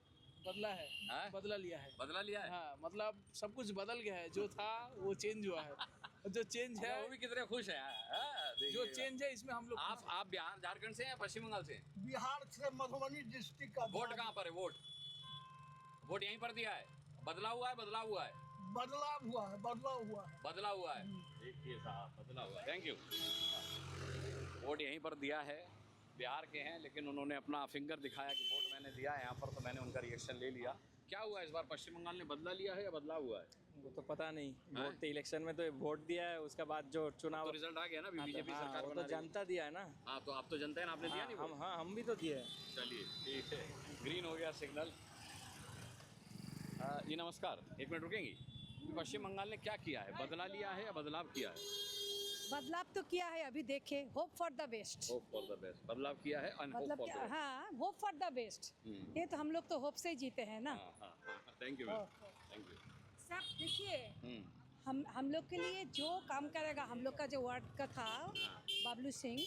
बदला है। हाँ? बदला लिया है। बदला लिया है। हाँ, मतलब सब कुछ बदल गया है। जो था वो चेंज हुआ है। जो चेंज है वो भी कितने खुश हैं। जो चेंज है इसमें हम लोग। आप बिहार झारखंड से हैं या पश्चिम बंगाल से? बिहार से मधुबनी डिस्ट्रिक्ट का। वोट कहाँ पर है? वोट यहीं पर दिया है? बदला हुआ है, बदलाव हुआ है? बदलाव हुआ है। बदला हुआ है। देखिए साहब, बदला हुआ है। Thank you. वोट यहीं पर दिया है, बिहार के हैं, लेकिन उन्होंने अपना फिंगर दिखाया कि वोट मैंने दिया है यहाँ पर, तो मैंने उनका रिएक्शन ले लिया। क्या हुआ इस बार? पश्चिम बंगाल ने बदला लिया है या बदलाव हुआ है? वो तो पता नहीं, वोट तो इलेक्शन में तो वोट दिया है, उसके बाद जो चुनाव तो रिजल्ट आ गया ना, अभी बीजेपी सरकार वो बना तो रही है। जनता दिया है ना। हाँ, तो आप तो जनता है ना, आपने दिया नहीं वोट? हम भी तो दिए। चलिए ठीक है, ग्रीन हो गया सिग्नल। जी नमस्कार, एक मिनट रुकेंगी? पश्चिम बंगाल ने क्या किया है, बदला लिया है या बदलाव किया है? बदलाव तो किया है, अभी देखे, hope for the best. Hope for the best, बदलाव किया है and hope मतलब for the best। हाँ, होप फॉर द बेस्ट। ये तो हम लोग तो होप से ही जीते हैं ना। Thank you, thank you. सब देखिए, हम लोग के लिए जो काम करेगा, हम लोग का जो वार्ड का था बाबलू सिंह,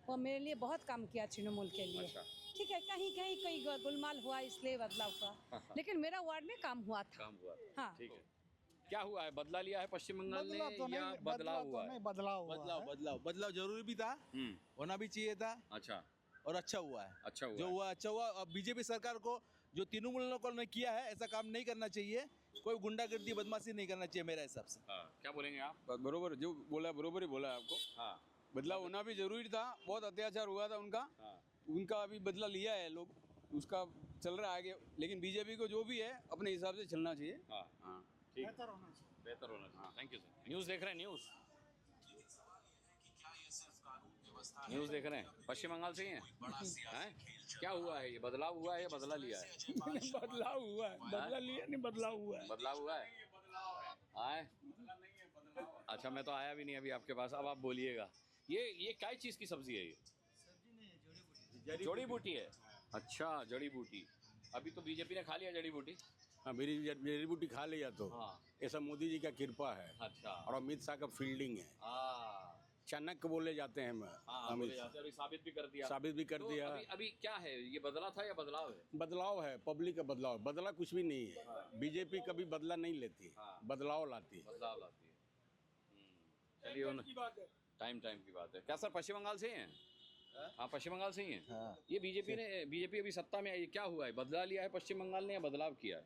वो मेरे लिए बहुत काम किया तृणमूल के लिए। ठीक है, कहीं कहीं कहीं गुलमाल हुआ इसलिए बदलाव हुआ, लेकिन मेरा वार्ड में काम हुआ था। काम हुआ, हाँ। ठीक है। क्या हुआ है, बदला लिया है पश्चिम बंगाल ने या बदलाव हुआ है? बदलाव जरूरी भी था, होना भी चाहिए था। अच्छा, और अच्छा हुआ है। अच्छा हुआ जो है। हुआ अच्छा हुआ। अब बीजेपी सरकार को जो तृणमूल को ने किया है, ऐसा काम नहीं करना चाहिए। कोई गुंडागर्दी बदमाशी नहीं करना चाहिए मेरे हिसाब से। क्या बोलेंगे आप? बरोबर जो बोला, बरोबर ही बोला है आपको। हाँ, बदलाव होना भी जरूरी था, बहुत अत्याचार हुआ था उनका। उनका अभी बदला लिया है लोग, उसका चल रहा है आगे, लेकिन बीजेपी को जो भी है अपने हिसाब से चलना चाहिए। हाँ, ठीक, बेहतर होना चाहिए। Thank you sir. न्यूज़ देख रहे हैं? न्यूज़ देख रहे हैं? पश्चिम बंगाल से ही हैं? क्या हुआ है, ये बदलाव हुआ है या बदला लिया है? बदलाव हुआ है, बदला लिया नहीं, बदलाव हुआ है। बदलाव हुआ है। आए, अच्छा मैं तो आया भी नहीं अभी आपके पास, अब आप बोलिएगा। ये क्या चीज़ की सब्जी है? ये जड़ी बूटी है। अच्छा, जड़ी बूटी। अभी तो बीजेपी ने खा लिया जड़ी बूटी। हाँ, मेरी जड़ी बूटी खा लिया तो ऐसा मोदी जी का कृपा है। अच्छा। और अमित शाह का फील्डिंग है। चाणक्य बोले जाते हैं। बोले जाते हैं, अभी साबित भी कर दिया। साबित भी कर तो दिया। अभी क्या है, ये बदला था या बदलाव है? बदलाव है, पब्लिक का बदलाव। बदला कुछ भी नहीं है। बीजेपी कभी बदला नहीं लेती, बदलाव लाती है। बदलाव लाती है। चलिए, टाइम की बात है। क्या सर पश्चिम बंगाल से ही हैं? हाँ, पश्चिम बंगाल से ही हैं। ये बीजेपी अभी सत्ता में आई, क्या हुआ है, बदला लिया है पश्चिम बंगाल ने या बदलाव किया है?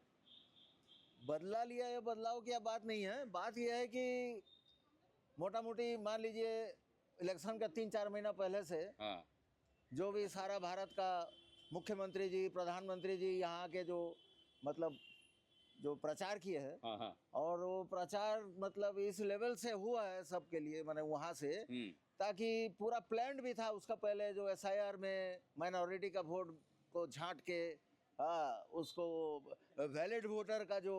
बदला लिया या बदलाव की बात नहीं है। बात यह है कि मोटा मोटी मान लीजिए इलेक्शन का 3-4 महीना पहले से जो भी सारा भारत का मुख्यमंत्री जी, प्रधानमंत्री जी यहाँ के जो मतलब जो प्रचार किए हैं, और वो प्रचार मतलब इस लेवल से हुआ है सबके लिए, माने वहाँ से, ताकि पूरा प्लान भी था उसका पहले जो SIR में माइनॉरिटी का वोट को झांट के उसको वैलिड वोटर का जो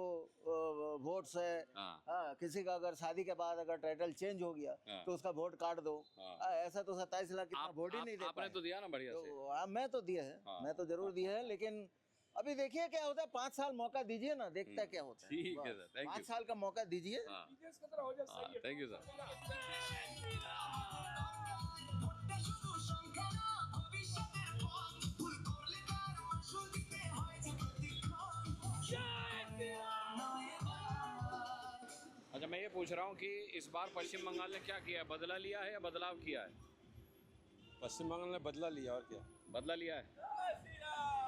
वोट्स है, किसी का अगर शादी के बाद अगर टाइटल चेंज हो गया तो उसका वोट काट दो। ऐसा तो 27 लाख कितना वोट ही नहीं दे आपने तो दिया ना बढ़िया से। मैं तो दिया है, मैं तो जरूर दिया है, लेकिन अभी देखिए क्या होता है। 5 साल मौका दीजिए ना, देखता है क्या होता है। ठीक है सर, थैंक यू। 5 साल का मौका दीजिए। Thank you sir. अच्छा, मैं ये पूछ रहा हूँ कि इस बार पश्चिम बंगाल ने क्या किया है, बदला लिया है या बदलाव किया है? पश्चिम बंगाल ने बदला लिया, और क्या बदला लिया है।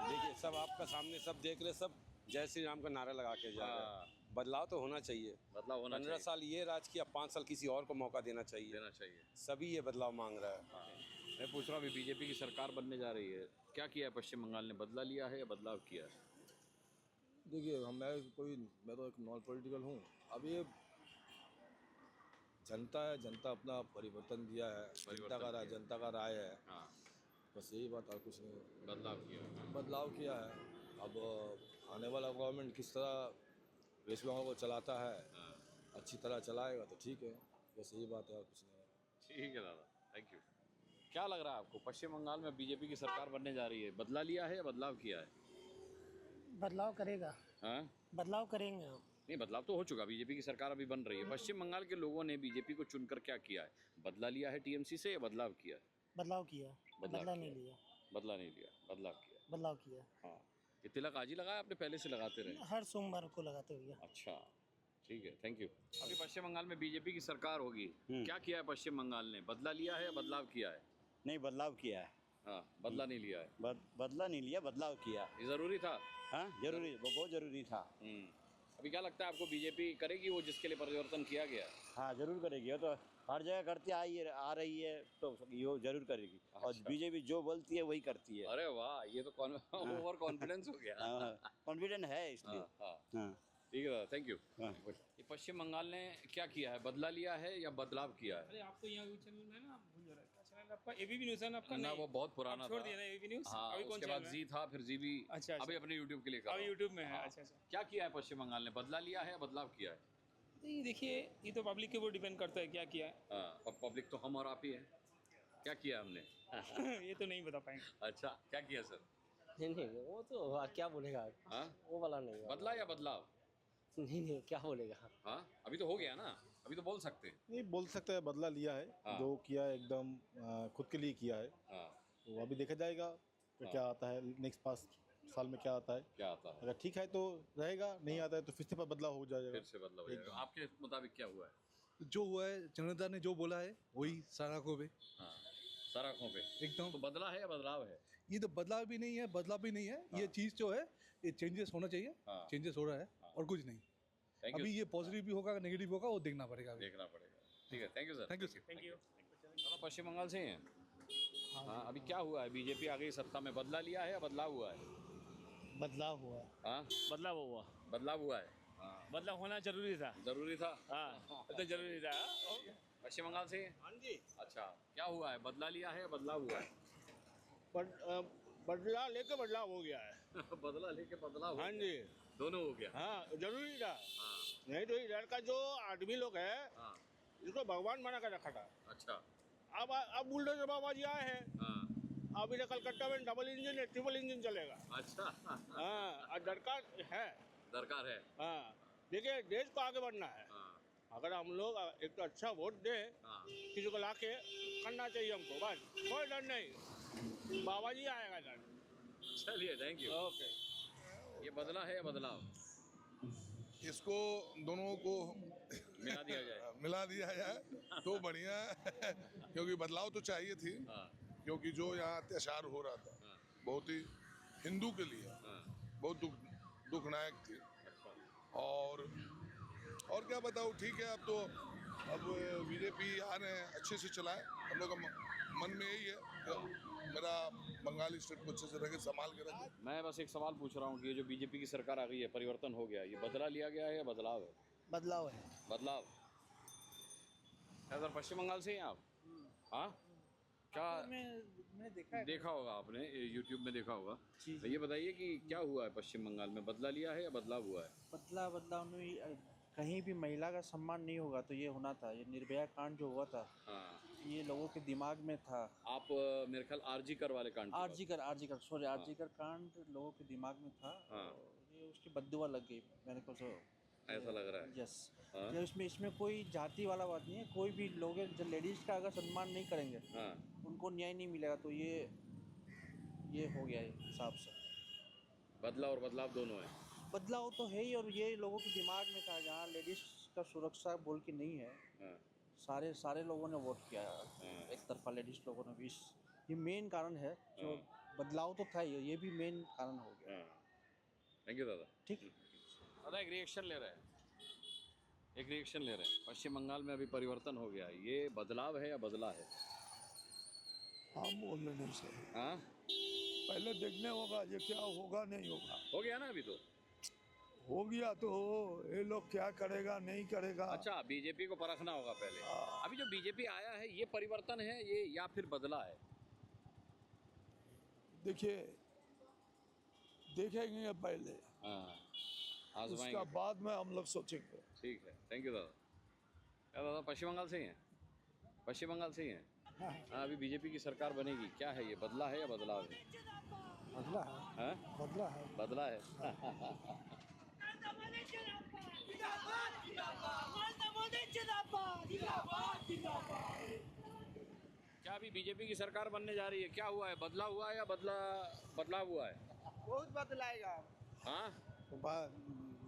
देखिए सब आपका सामने, सब देख रहे, सब जय श्री राम का नारा लगा के जा रहे हैं। बदलाव तो होना चाहिए। बदलाव होना 15 साल ये राज किया, 5 साल किसी और को मौका देना चाहिए। सभी ये बदलाव मांग रहा है। मैं पूछ रहा हूँ, अभी बीजेपी की सरकार बनने जा रही है, क्या किया है पश्चिम बंगाल ने, बदला लिया है या बदलाव किया है? देखिए मैं तो एक नॉन पॉलिटिकल हूँ। अब ये जनता है, जनता अपना परिवर्तन दिया है, जनता का राय है। बस यही बात, और कुछ नहीं। बदलाव किया है। अब आने वाला गवर्नमेंट किस तरह वेस्ट बंगाल को चलाता है, अच्छी तरह चलाएगा तो ठीक है। बस यही बात है, और कुछ नहीं। ठीक है दादा, थैंक यू। क्या लग रहा है आपको, पश्चिम बंगाल में बीजेपी की सरकार बनने जा रही है, बदला लिया है या बदलाव किया है? बदलाव करेगा। बदलाव करेंगे हम। नहीं, बदलाव तो हो चुका, बीजेपी की सरकार अभी बन रही है। पश्चिम बंगाल के लोगों ने बीजेपी को चुनकर क्या किया है, बदला लिया है TMC से या बदलाव किया है? बदलाव किया। बदला नहीं लिया। बदला नहीं लिया, बदलाव किया। बदलाव किया। हाँ, ये तिलक आज ही लगाया आपने, पहले से लगाते रहे? हर सोमवार को लगाते हुए। अच्छा, ठीक है, थैंक यू। अभी पश्चिम बंगाल में बीजेपी की सरकार होगी, क्या किया है पश्चिम बंगाल ने, बदला लिया है या बदलाव किया है? नहीं, बदलाव किया है। हाँ, बदला नहीं लिया है। बदला नहीं लिया, बदलाव किया। ये जरूरी था। हाँ, जरूरी, वो बहुत जरूरी था। अभी क्या लगता है आपको, बीजेपी करेगी वो जिसके लिए परिवर्तन किया गया? हाँ, जरूर करेगी। वो तो हर जगह करती आ रही है, तो ये जरूर करेगी। और बीजेपी जो बोलती है वही करती है। अरे वाह, ये तो ओवर कॉन्फिडेंस हो गया। कॉन्फिडेंस है इसलिए। ठीक है। दादा, थैंक यू। ये पश्चिम बंगाल ने क्या किया है, बदला लिया है या बदलाव किया है? अरे आपको यहाँ चैनल है ना, आप भूल रहे हैं चैनल आपका एबीपी न्यूज़ है ना आपका? ना, नहीं, वो बहुत पुराना आप छोड़ था। दिया ना एबीपी न्यूज़? हाँ, अभी कौन उसके बाद जी था, फिर जी भी। अच्छा, अभी अपने यूट्यूब के लिए कर अभी रहा हूँ। यूट्यूब में है। हाँ। अच्छा अच्छा। क्या किया है पश्चिम बंगाल ने, बदला लिया है या बदलाव किया है? नहीं देखिए, ये तो पब्लिक के ऊपर डिपेंड करता है क्या किया है। हाँ, और पब्लिक तो हम और आप ही है। क्या किया हमने? ये तो नहीं बता पाएंगे। अच्छा, क्या किया सर? नहीं नहीं, वो तो क्या बोलेगा। हाँ, वो वाला नहीं। बदला या बदलाव? नहीं नहीं, क्या बोलेगा। हाँ, अभी तो हो गया ना, अभी तो बोल सकते हैं। नहीं बोल सकते हैं, बदला लिया है। हाँ। जो किया है एकदम खुद के लिए किया है। हाँ। तो अभी देखा जाएगा कि हाँ। क्या आता है नेक्स्ट 5 साल में, क्या आता है। क्या आता है? अगर ठीक है तो रहेगा, नहीं आता है तो फिर से बदलाव हो जाएगा। फिर से बदलाव हो जाएगा। आपके मुताबिक क्या हुआ है? जो हुआ है जनता ने जो बोला है वही सड़कों पे। हाँ, सड़कों पे एकदम। तो बदला है या बदलाव है? ये तो बदलाव भी नहीं है, बदलाव भी नहीं है। ये चीज़ जो है ये चेंजेस होना चाहिए। हाँ। चेंजेस हो रहा है और कुछ नहीं। Thank you. अभी ये पॉजिटिव भी होगा नेगेटिव होगा वो देखना पड़ेगा। देखना पड़ेगा। ठीक है, thank you sir. Thank you sir. Thank you. दादा पश्चिम बंगाल से ही हैं? हाँ, अभी क्या हुआ है, बीजेपी आ गई सत्ता में, बदला लिया है या बदलाव हुआ है? बदलाव हुआ। हाँ, बदलाव हुआ। बदलाव हुआ है। हाँ, बदलाव होना जरूरी था। जरूरी था। हाँ, तो जरूरी था। पश्चिम बंगाल से? हाँ जी। अच्छा, क्या हुआ है, बदला लिया है या बदलाव हुआ है? बदला लेके बदलाव हो गया है। बदला लेके बदलाव हो हाँ गया। जी, दोनों हो गया। हाँ जरूरी था। हाँ, नहीं तो इधर का जो आदमी लोग है हाँ, इसको भगवान बना कर रखा था। अच्छा। अब बुलडोजर बाबा जी आए हैं। हाँ, अभी तो कलकत्ता में डबल इंजन या ट्रिपल इंजन चलेगा। अच्छा। हाँ, और दरकार है। दरकार है। हाँ, देखिए देश को आगे बढ़ना है। हाँ, अगर हम लोग एक तो अच्छा वोट दे, हाँ, किसी को लाके करना चाहिए हमको, बस कोई डर नहीं, बाबा जी आएगा डर। चलिए, थैंक यू। ओके। ये बदला है या बदलाव? इसको दोनों को मिला दिया जाए। मिला दिया जाए तो बढ़िया है क्योंकि बदलाव तो चाहिए थी। हाँ, क्योंकि जो यहाँ अत्याचार हो रहा था हाँ, बहुत ही हिंदू के लिए हाँ, बहुत दुखनायक थी। और क्या बताऊँ, ठीक है। अब बीजेपी आ रहे हैं, अच्छे से चलाए। हम लोग का मन में यही है कि मेरा बंगाली स्टेट को अच्छे से रखे, संभाल के रखे। मैं बस एक सवाल पूछ रहा हूँ कि ये जो बीजेपी की सरकार आ गई है, परिवर्तन हो गया, ये बदला लिया गया है या बदलाव है? बदलाव है। बदलाव। क्या सर, पश्चिम बंगाल से हैं आप? हाँ, क्या मैं देखा होगा आपने, यूट्यूब में देखा होगा। तो ये बताइए कि क्या हुआ है पश्चिम बंगाल में, बदला लिया है या बदलाव हुआ है? बदलाव में कहीं भी महिला का सम्मान नहीं होगा तो ये होना था। ये निर्भया कांड जो हुआ था, हाँ, ये लोगों के दिमाग में था। आप मेरे ख्याल आरजीकर वाले कांड की बात- आरजीकर कांड लोगों के दिमाग में था। हाँ, ये उसकी बद्दुआ लग गई मेरे को तो ऐसा लग रहा है। यस। हाँ, ये इसमें कोई जाति वाला बात नहीं है। कोई भी लोग जो लेडीज का अगर सम्मान नहीं करेंगे हाँ, उनको न्याय नहीं मिलेगा। तो ये हो गया है हिसाब से। बदला और बदलाव दोनों है। बदलाव तो है ही, और ये लोगों के दिमाग में था। जहाँ लेडीज का सुरक्षा बोल के नहीं है, हाँ, सारे लोगों ने वोट किया है। हाँ, एक तरफा लेडीज लोगों ने भी। ये मेन कारण है। जो बदलाव तो था, ये भी मेन कारण हो गया। थैंक यू दादा। ठीक। दादा एक रिएक्शन ले रहे हैं, पश्चिम बंगाल में अभी परिवर्तन हो गया, ये बदलाव है या बदला है? हम बोलने नहीं सर, हाँ, पहले देखने होगा ये क्या होगा नहीं होगा। हो गया ना अभी तो। हो गया तो ये लोग क्या करेगा नहीं करेगा। अच्छा, बीजेपी को परखना होगा पहले। अभी जो बीजेपी आया है, ये परिवर्तन है ये या फिर बदला है? देखिए देखेंगे पहले, हाँ, उसका बाद में हम लोग सोचेंगे। ठीक है, थैंक यू दादा। क्या दादा पश्चिम बंगाल से ही हैं? पश्चिम बंगाल से ही हैं? हाँ, अभी बीजेपी की सरकार बनेगी, क्या है ये, बदला है या बदलाव है? बदला है। हाँ, बदला है। बदला है। क्या अभी बीजेपी की सरकार बनने जा रही है, क्या हुआ है, बदला हुआ है या बदलाव हुआ है? बहुत बदलाएगा। हाँ,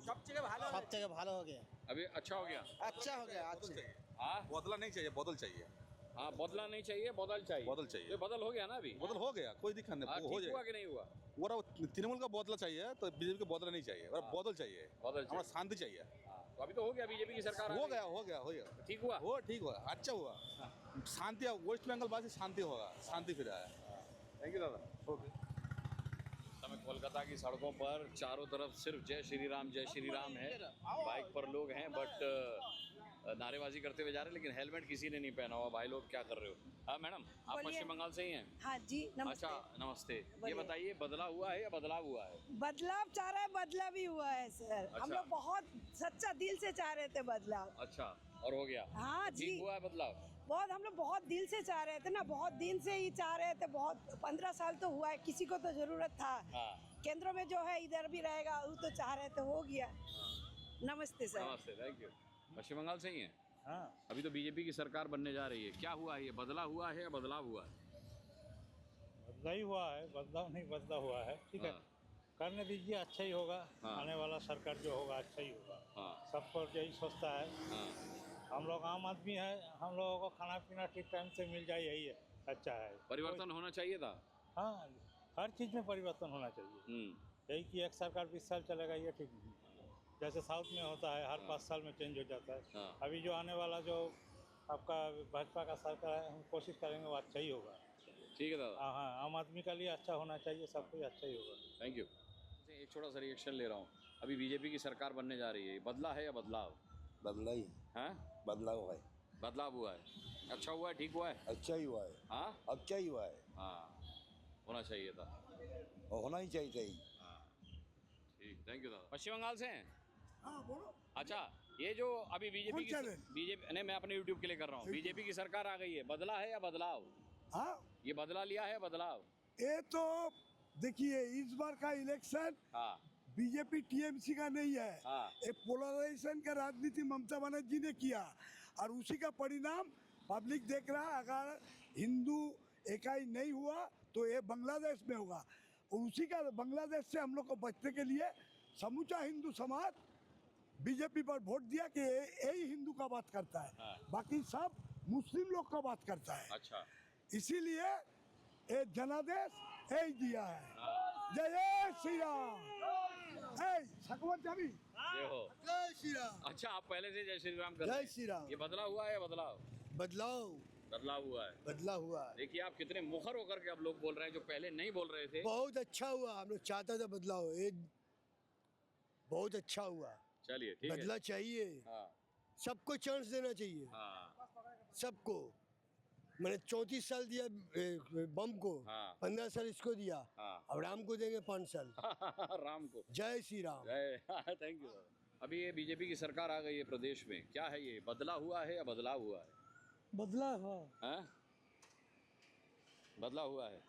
सब जगह भालो हो गया। अभी अच्छा हो गया। अच्छा हो गया। अच्छा। हाँ, बदला नहीं चाहिए, बदल चाहिए। हाँ, बदला नहीं चाहिए, बदल चाहिए। बदल चाहिए। ये बदल हो गया ना अभी? बदल हो गया, कोई दिक्कत हाँ, नहीं। हो ठीक हुआ जाएगा कि नहीं हुआ? वो तृणमूल का बदला चाहिए तो बीजेपी का बदला नहीं चाहिए। और बदल चाहिए, बदल हमारा शांति चाहिए। तो अभी तो हो गया, बीजेपी की सरकार हो गया। ठीक हुआ, ठीक हुआ, अच्छा हुआ। शांति, वेस्ट बंगाल बात शांति होगा, शांति फिर आया। थैंक यू दादा। ओके। कोलकाता की सड़कों पर चारों तरफ सिर्फ जय श्री राम है। बाइक पर लोग हैं बट नारेबाजी करते हुए जा रहे हैं, लेकिन हेलमेट किसी ने नहीं पहना हुआ। भाई लोग क्या कर रहे हो? हाँ मैडम, आप बोलिए। पश्चिम बंगाल से ही हैं? हाँ जी, नमस्ते। अच्छा नमस्ते। ये बोलिए। बताइए बदलाव हुआ है या बदलाव हुआ है? बदलाव चाह रहे हैं, बदलाव भी हुआ है सर। हम अच्छा। लोग बहुत सच्चा दिल से चाह रहे थे बदलाव। अच्छा, और हो गया? हाँ जी। ठीक हुआ है बदलाव? बहुत, हम लोग बहुत दिल से चाह रहे थे ना, बहुत दिन से ही चाह रहे थे। बहुत 15 साल तो हुआ है, किसी को तो जरूरत था। हाँ। केंद्र में जो है इधर भी रहेगा, वो तो चाह रहे थे, हो गया। नमस्ते सर। नमस्ते, थैंक यू। पश्चिम बंगाल से ही हैं? हाँ। अभी तो बीजेपी की सरकार बनने जा रही है, क्या हुआ है? ये बदलाव हुआ है या बदलाव हुआ है? बदला ही हुआ है, बदलाव नहीं बदला हुआ है। ठीक है, हाँ। करने दीजिए, अच्छा ही होगा। हाँ। आने वाला सरकार जो होगा अच्छा ही होगा। हाँ। सबको यही सोचता है। हाँ। हम लोग आम आदमी है, हम लोगों को खाना पीना ठीक टाइम से मिल जाए, यही है अच्छा है। परिवर्तन होना चाहिए था। हाँ, हर चीज़ में परिवर्तन होना चाहिए। यही कि एक सरकार 20 साल चलेगा, ये ठीक नहीं। जैसे साउथ में होता है, हर 5 साल में चेंज हो जाता है। हाँ। अभी जो आने वाला जो आपका भाजपा का सरकार है, हम कोशिश करेंगे वो अच्छा ही होगा। ठीक है दादा। हाँ, आम आदमी का लिए अच्छा होना चाहिए, सब कुछ अच्छा ही होगा। Thank you. एक छोटा सा रिएक्शन ले रहा हूँ। अभी बीजेपी की सरकार बनने जा रही है, बदला है या बदलाव? बदला ही हैं? बदलाव है। बदलाव हुआ है, अच्छा हुआ है, ठीक हुआ है? अच्छा ही हुआ है। हाँ, अच्छा ही हुआ है। हाँ, होना चाहिए था। और होना ही चाहिए। हाँ, ठीक, थैंक यू दादा। पश्चिम बंगाल से हैं? हाँ बोलो। अच्छा, ये जो अभी बीजेपी नहीं, मैं अपने यूट्यूब के लिए कर रहा हूँ। बीजेपी की सरकार आ गई है, बदला है या बदलाव? हाँ, ये बदला लिया है या बदलाव? ये तो देखिए इस बार का इलेक्शन हाँ। बीजेपी टीएमसी का नहीं है। हाँ। एक पोलराइजेशन का राजनीति ममता बनर्जी ने किया और उसी का परिणाम पब्लिक देख रहा है। अगर हिंदू इकाई नहीं हुआ तो ये बांग्लादेश में होगा, और उसी का बांग्लादेश से हम लोग को बचने के लिए समूचा हिंदू समाज बीजेपी पर वोट दिया कि यही हिंदू का बात करता है। हाँ। बाकी सब मुस्लिम लोग का बात करता है। अच्छा। इसीलिए ये जनादेश यही दिया है। जय श्री राम। सकवत जावी। ये हो। जय श्री राम। अच्छा, आप पहले से जय श्री राम कर जय रहे हैं। श्री राम। ये बदलाव हुआ है या बदलाव? बदलाव बदलाव हुआ है। बदलाव हुआ है। देखिए आप कितने मुखर होकर के अब लोग बोल रहे हैं जो पहले नहीं बोल रहे थे। बहुत अच्छा हुआ, हम लोग चाहते थे बदलाव, ये बहुत अच्छा हुआ। चलिए ठीक है। बदला चाहिए। हाँ। सबको चांस देना चाहिए। हाँ। सबको। मैंने 34 साल दिया बम को। हाँ। 15 साल इसको दिया। हाँ। अब राम को देंगे 5 साल। राम को। जय श्री राम। जय, थैंक यू। अभी ये बीजेपी की सरकार आ गई है प्रदेश में, क्या है ये, बदला हुआ है या बदलाव हुआ है? बदला हुआ। हाँ? बदला हुआ है।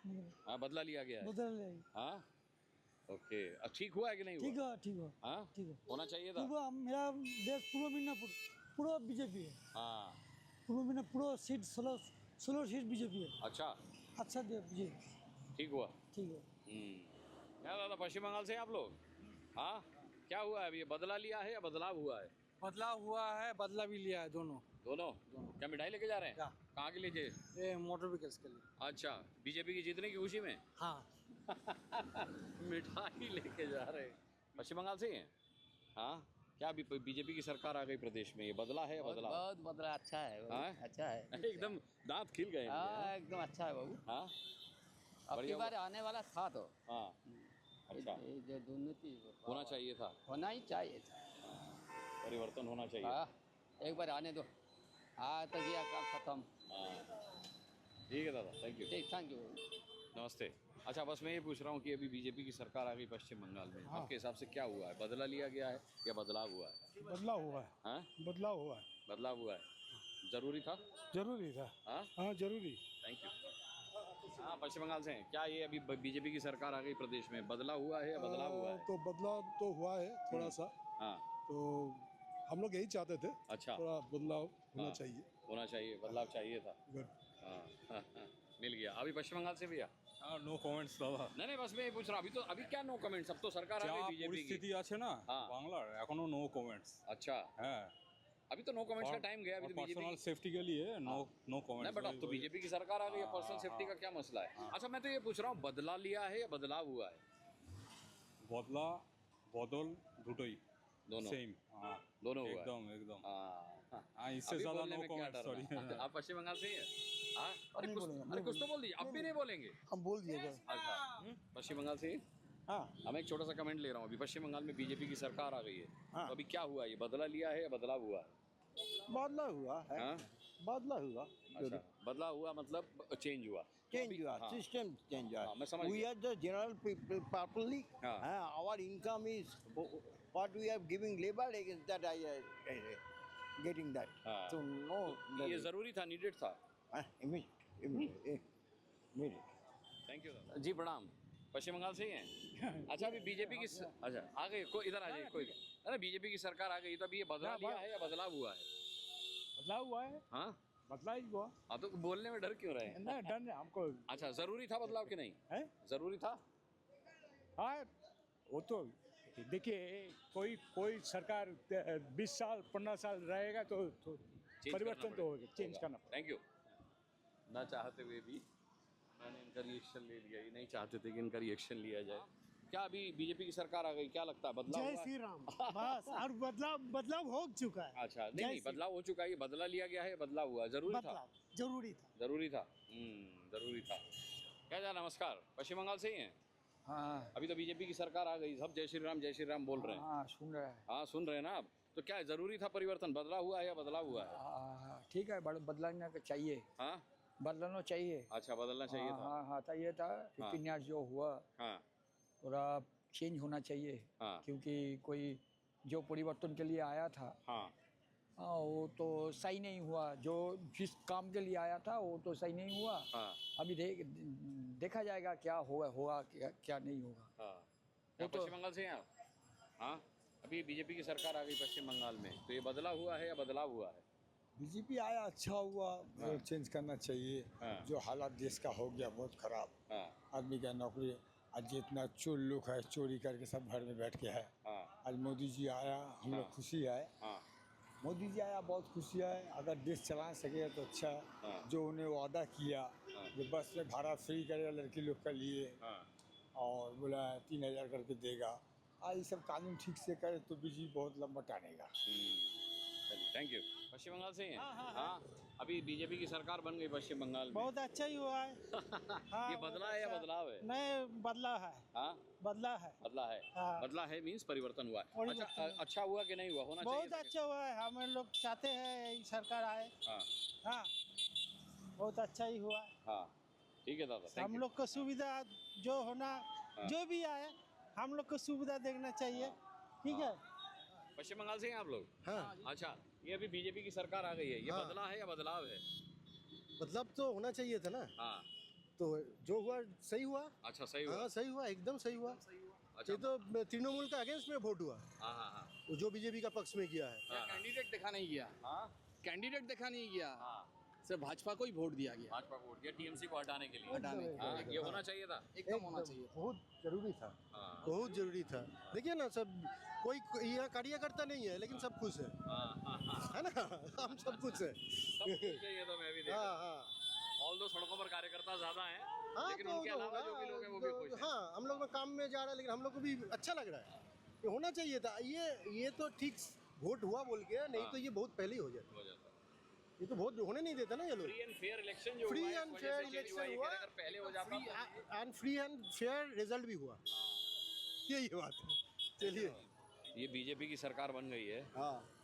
हाँ, बदला लिया गया है। बदल हाँ, ओके। अब ठीक हुआ है कि नहीं हुआ? ठीक है, ठीक है। हाँ, ठीक है, होना चाहिए था। मेरा देश पूर्व मिदनापुर पूरा बीजेपी है। हाँ। पूर्व मिदनापुर पूरा सीट 16 सीट बीजेपी है। अच्छा। अच्छा दे जी। ठीक हुआ। ठीक है। क्या दादा, पश्चिम बंगाल से आप लोग? हाँ, क्या हुआ है अभी, ये बदला लिया है या बदलाव हुआ है? बदलाव हुआ है, बदला भी लिया है, दोनों। दोनों? क्या मिठाई लेके जा रहे हैं? कहाँ के लिए? ये मोटर व्हीकल्स के लिए। अच्छा, बीजेपी की जीतने की खुशी में? हाँ। मिठाई लेके जा रहे हैं। पश्चिम बंगाल से ही हैं? हाँ, क्या अभी बीजेपी की सरकार आ गई प्रदेश में, ये बदला है या बदलाव? बहुत बदला, अच्छा है। हाँ? अच्छा है, एकदम दांत खिल गए। हाँ, एकदम अच्छा है बाबू। हाँ, अब की बार आने वाला था तो। हाँ। अच्छा, जो दुर्नीति होना चाहिए था। होना ही चाहिए। परिवर्तन होना चाहिए। हाँ, एक बार आने दो। हाँ तो गया काम खत्म। ठीक है दादा, थैंक यू। ठीक, थैंक यू। नमस्ते। अच्छा, बस मैं ये पूछ रहा हूँ कि अभी बीजेपी की सरकार आ गई पश्चिम बंगाल में, आपके हिसाब से क्या हुआ है, बदला लिया गया है या बदलाव हुआ है? बदलाव हुआ है। हाँ, बदलाव हुआ है। बदलाव हुआ है। जरूरी था? जरूरी था। हाँ, हाँ, जरूरी। Thank you. हाँ, पश्चिम बंगाल से हैं। क्या ये अभी बीजेपी की सरकार आ गई प्रदेश में, बदलाव हुआ है या बदलाव हुआ है? तो बदलाव तो हुआ है थोड़ा सा। हाँ। तो हम लोग यही चाहते थे। अच्छा। थोड़ा बदलाव होना हाँ, चाहिए। होना चाहिए, बदलाव चाहिए था। हाँ, मिल गया। अभी पश्चिम बंगाल से भैया? नो कमेंट्स दादा। नहीं, बस मैं ये पूछ रहा हूँ, अभी क्या नो कमेंट्स, अब तो सरकार आ गई बीजेपी की। পরিস্থিতি আছে না বাংলার এখনো নো কমেন্ट्स। अच्छा। হ্যাঁ, अभी तो नो कमेंट्स का टाइम गया, अभी तो बीजेपी पर्सनल सेफ्टी के लिए नो नहीं, कमेंट्स। बट अब तो बीजेपी की सरकार आ गई है, पर्सनल सेफ्टी का क्या मसला है? अच्छा, मैं तो ये पूछ रहा हूँ, बदला लिया है या बदलाव हुआ है? বদলা বদল দুটোই दोनों सेम। हाँ, दोनों हुआ है। एकदम एकदम। हाँ, इससे अभी ज्यादा बोलने नो में क्या कमेंट्स, डर सॉरी। है? आप पश्चिम बंगाल से ही हैं? हाँ, अरे नहीं कुछ बोलेंगे, अरे नहीं कुछ तो बोल दीजिए, अब भी नहीं बोलेंगे। हम बोल दिए। अच्छा, पश्चिम बंगाल से ही? हम एक छोटा सा कमेंट ले रहा हूँ। अभी पश्चिम बंगाल में बीजेपी की सरकार आ गई है, तो अभी क्या हुआ? ये बदला लिया है या बदलाव हुआ है? बदला हुआ है। हाँ? बदला हुआ। अच्छा, बदला हुआ मतलब चेंज हुआ। चेंज हुआ, हाँ। सिस्टम चेंज हुआ। मैं समझ वी गया। Are the general people, our income is what we are giving labour against that I getting that. हाँ। तो नो, ये जरूरी था, नीडेड था। Thank you. जी प्रणाम। पश्चिम बंगाल से ही हैं? अच्छा, अभी बीजेपी की अच्छा आ गई, कोई इधर आ जाइए, कोई अरे बीजेपी की सरकार आ गई, तो अभी ये बदला लिया है या बदलाव हुआ है? बदलाव हुआ है। हाँ, बदला ही हुआ। हाँ, तो बोलने में डर क्यों रहे हैं? नहीं, डर नहीं हमको। अच्छा, जरूरी था बदलाव कि नहीं? है जरूरी था। हाँ, वो तो देखिए, कोई सरकार 20 साल 15 साल रहेगा तो परिवर्तन तो होगा, चेंज करना। Thank you. ना चाहते हुए भी मैंने इनका रिएक्शन ले लिया। ये नहीं चाहते थे कि इनका रिएक्शन लिया जाए। क्या अभी बीजेपी की सरकार आ गई, क्या लगता है बदलाव जय हुआ है? श्री राम। बस, और बदलाव हो चुका है। अच्छा, नहीं बदलाव हो चुका है। ये बदला लिया गया है, बदलाव हुआ, जरूरी था। जरूरी था। जरूरी था। जरूरी था। क्या जा, नमस्कार, पश्चिम बंगाल से ही हैं? हाँ। अभी तो बीजेपी की सरकार आ गई, सब जय श्री राम बोल रहे हैं। हाँ, सुन रहे हैं। हाँ, सुन रहे हैं ना आप? तो क्या है, जरूरी था परिवर्तन? बदलाव हुआ है या बदलाव हुआ है? ठीक है, बदलाना चाहिए। हाँ, बदलना चाहिए। अच्छा, बदलना चाहिए था। हाँ हाँ, चाहिए था। 15 ईयर जो हुआ थोड़ा चेंज होना चाहिए। क्योंकि कोई जो परिवर्तन के लिए आया था, वो तो सही नहीं हुआ। जो जिस काम के लिए आया था वो तो सही नहीं हुआ। अभी देखा जाएगा क्या होगा क्या नहीं होगा। तो पश्चिम बंगाल से हैं आप? हाँ, अभी बीजेपी की सरकार आ गई पश्चिम बंगाल में, तो ये बदला हुआ है या बदलाव हुआ है? बीजेपी आया, अच्छा हुआ। चेंज करना चाहिए। जो हालात देश का हो गया बहुत खराब। आदमी का नौकरी, आज जितना चोर लोग है चोरी करके सब घर में बैठ के है। आज मोदी जी आया, हम लोग खुशी है। मोदी जी आया, बहुत खुशी है। अगर देश चला सके तो अच्छा। जो उन्हें वादा किया, जो बस में भाड़ा फ्री करेगा लड़की लोग के लिए, और बोला 3000 करके देगा। आज ये सब कानून ठीक से करे तो बीजेपी बहुत लंबा टानेगा। Thank you. पश्चिम बंगाल से ही हैं? हाँ, अभी बीजेपी की सरकार बन गई पश्चिम बंगाल में। बहुत अच्छा ही हुआ है। ये बदला है या बदलाव है? नहीं, बदला है। हाँ, बदला है। बदला है। बदला है मीन्स परिवर्तन हुआ है। अच्छा, अच्छा हुआ कि नहीं हुआ? होना चाहिए। बहुत अच्छा हुआ है। हम लोग चाहते हैं यही सरकार आए। हाँ, बहुत अच्छा ही हुआ। हाँ, ठीक है दादा। हम लोग को सुविधा जो होना, जो भी आए हम लोग को सुविधा देखना चाहिए। ठीक है। पश्चिम बंगाल से हैं आप लोग? हाँ। अच्छा, ये अभी बीजेपी की सरकार आ गई है, ये बदला है या बदलाव है? मतलब तो होना चाहिए था ना। हाँ, तो जो हुआ सही हुआ। अच्छा, सही हुआ। हाँ, सही हुआ, एकदम सही हुआ। अच्छा, ये तो तृणमूल का अगेंस्ट में वोट हुआ। हाँ हाँ हाँ, वो जो बीजेपी का पक्ष में किया है। कैंडिडेट देखा नहीं गया। कैंडिडेट देखा नहीं गया। सिर्फ भाजपा को ही वोट दिया गया। भाजपा को वोट दिया टीएमसी को हटाने के लिए। हाँ, ये होना चाहिए था। एकदम होना चाहिए। बहुत जरूरी था। बहुत जरूरी था। देखिए ना, सब कोई यहाँ कार्यकर्ता नहीं है लेकिन सब खुश है। है ना, हम सब कुछ है। ये तो मैं भी देख रहा हूं। ऑल दो सड़कों पर कार्यकर्ता ज्यादा हैं, लेकिन उनके अलावा जो भी लोग हैं वो भी खुश हैं। हाँ, हम लोग काम में जा रहा है लेकिन हम लोग को भी अच्छा लग रहा है। ये होना चाहिए था। ये तो ठीक वोट हुआ बोल के, नहीं तो ये बहुत पहले ही हो जाता। ये तो बहुत होने नहीं देता ना ये लोग। फ्री एंड फेयर इलेक्शन जो फ्री हुआ है, एंड फेयर इलेक्शन हुआ, अगर पहले हो जाता and free and fair result भी हुआ। यही बात है। चलिए, ये बीजेपी की सरकार बन गई है।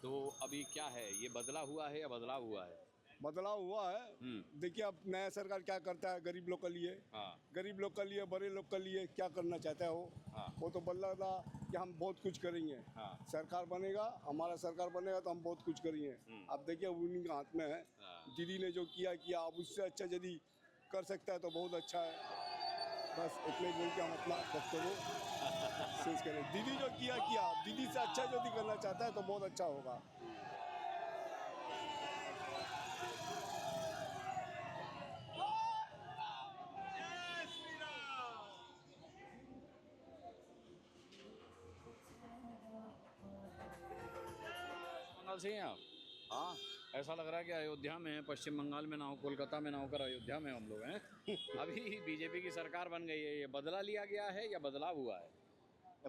तो अभी क्या है, ये बदला हुआ है या बदलाव हुआ है? बदलाव हुआ है। देखिए अब नया सरकार क्या करता है गरीब लोग के लिए। गरीब लोग के लिए, बड़े लोग के लिए क्या करना चाहता है वो तो बदला था कि हम बहुत कुछ करेंगे। सरकार बनेगा, हमारा सरकार बनेगा तो हम बहुत कुछ करेंगे। अब देखिए उन्हीं के हाथ में है। दीदी ने जो किया अब उससे अच्छा यदि कर सकता है तो बहुत अच्छा है। बस इतने बोल के हम अपना वक्तव्य शेष करें। दीदी जो किया दीदी से अच्छा यदि करना चाहता है तो बहुत अच्छा होगा। बंगाल से हैं आप? हाँ, ऐसा लग रहा है कि अयोध्या में है, पश्चिम बंगाल में ना हो, कोलकाता में ना होकर अयोध्या में हम लोग हैं। अभी बीजेपी की सरकार बन गई है, ये बदला लिया गया है या बदलाव हुआ है?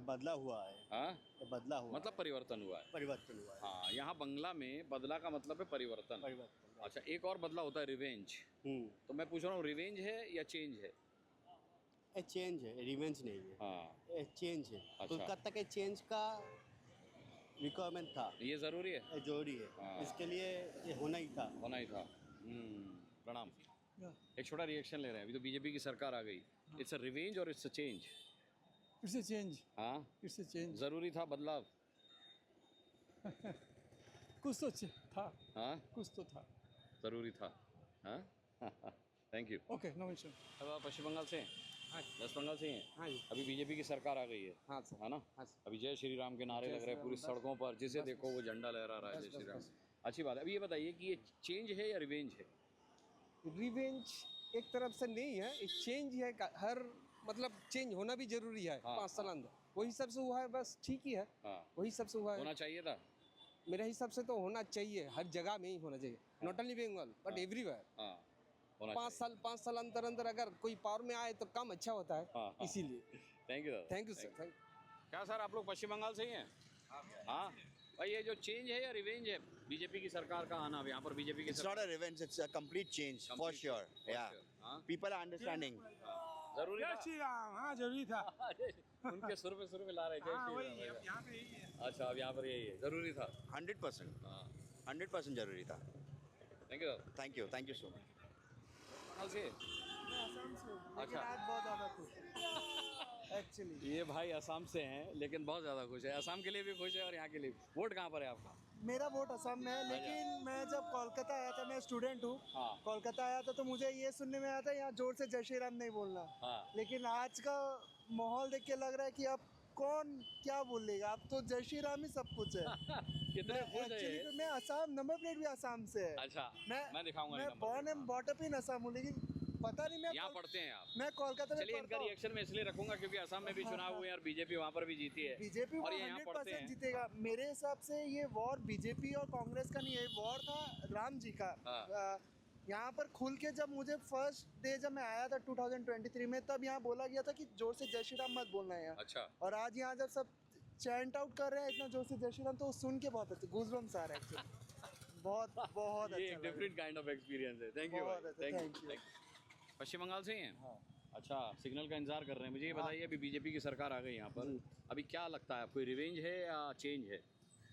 बदला हुआ है। हाँ, बदला हुआ मतलब परिवर्तन हुआ है। परिवर्तन हुआ है। हाँ, यहाँ बंगला में बदला का मतलब है परिवर्तन। अच्छा, एक और बदला होता है रिवेंज। तो मैं पूछ रहा हूँ, रिवेंज है या चेंज है? ये चेंज है, रिवेंज नहीं है। हाँ, ये चेंज है। अच्छा। कोलकाता के चेंज का रिक्वायरमेंट था, ये ज़रूरी है। ये जरूरी है। हाँ। इसके लिए ये होना ही था। होना ही था। प्रणाम। एक छोटा रिएक्शन ले रहे हैं। अभी तो बीजेपी की सरकार आ गई। इट्स अ रिवेंज और it's a change? It's a change. हाँ, इट्स अ चेंज। ज़रूरी था बदलाव? कुछ तो था। हाँ, कुछ तो था। ज़रूरी था। हाँ thank you. Okay, no issue. अब आप पश्चिम बंगाल से हैं? हाँ वेस्ट बंगाल से ही हैं? हाँ जी। अभी बीजेपी की सरकार आ गई है। हाँ सर। है ना? हाँ अभी जय श्री राम के नारे लग रहे हैं पूरी सड़कों पर, जिसे देखो वो झंडा लहरा रहा है, जय श्री राम। अच्छी बात है। अभी ये बताइए कि ये चेंज है या रिवेंज है? रिवेंज एक तरफ से नहीं है, एक चेंज है। हर मतलब चेंज होना भी जरूरी है। 5 साल अंदर वही सब से हुआ है, बस ठीक ही है। वही सब से हुआ है। होना चाहिए था? मेरे हिसाब से तो होना चाहिए, हर जगह में ही होना चाहिए। Not only Bengal but everywhere. 5 साल अंदर अंदर अगर कोई पावर में आए तो काम अच्छा होता है, इसीलिए। Thank you. Thank you sir. क्या सर आप लोग पश्चिम बंगाल से ही हैं? हाँ भाई, ये जो चेंज है या रिवेंज है बीजेपी की सरकार का आना? यहाँ पर बीजेपी की It's not a revenge, it's a complete change, for sure. Yeah. People are understanding. जरूरी था? जय श्री राम। हाँ, जरूरी था। उनके सुर में ला रहे हाँ, जय वही श्री राम। यहाँ पे यही है। अच्छा, अब यहाँ पर यही है, जरूरी था। 100%. 100% जरूरी था. Thank you. Thank you so much. Bengal से? अच्छा। आज बहुत ज़्यादा खुश एक्चुअली। ये भाई असम से हैं लेकिन बहुत ज़्यादा खुश है। असम के लिए भी खुश है और यहाँ के लिए। वोट कहाँ पर है आपका? मेरा वोट असम में है, लेकिन मैं जब कोलकाता आया था, मैं स्टूडेंट हूँ। कोलकाता आया था तो मुझे ये सुनने में आया था यहाँ जोर से जय श्री राम नहीं बोलना। लेकिन आज का माहौल देख के लग रहा है कि अब कौन क्या बोलेगा, अब तो जय श्री राम ही सब कुछ है। कितने खुश है ये? मैं असम, नंबर प्लेट भी असम से है। अच्छा, मैं दिखाऊंगा। मैं born and bought up in Assam हूँ, लेकिन पता नहीं मैं यहाँ पढ़ते हैं आप? मैं कोलकाता में चलिए, इनका रिएक्शन मैं इसलिए रखूंगा क्योंकि असम में भी चुनाव हुए हैं और बीजेपी वहाँ पर भी जीती है। बीजेपी और ये यहाँ पढ़ते 100% हैं। जीतेगा। मेरे हिसाब से ये वॉर बीजेपी और कांग्रेस का नहीं है, वॉर था राम जी का। यहाँ पर खुल के जब मुझे फर्स्ट डे जब मैं आया था 2023 में, तब यहाँ बोला गया था कि जोर से जय श्री राम मत बोलना है यहाँ। अच्छा। और आज यहाँ जब सब चैंट आउट कर रहे हैं इतना जोर से जय श्री राम, तो सुन के बहुत अच्छे गूज़बम्स आ रहे हैं। बहुत बहुत ये अच्छा डिफरेंट काइंड ऑफ एक्सपीरियंस है। Thank you. बहुत अच्छा, थैंक यू। पश्चिम बंगाल से ही हैं? अच्छा, सिग्नल का इंतजार कर रहे हैं। मुझे ये बताइए, अभी बीजेपी की सरकार आ गई यहाँ पर, अभी क्या लगता है आपको, रिवेंज है या चेंज है?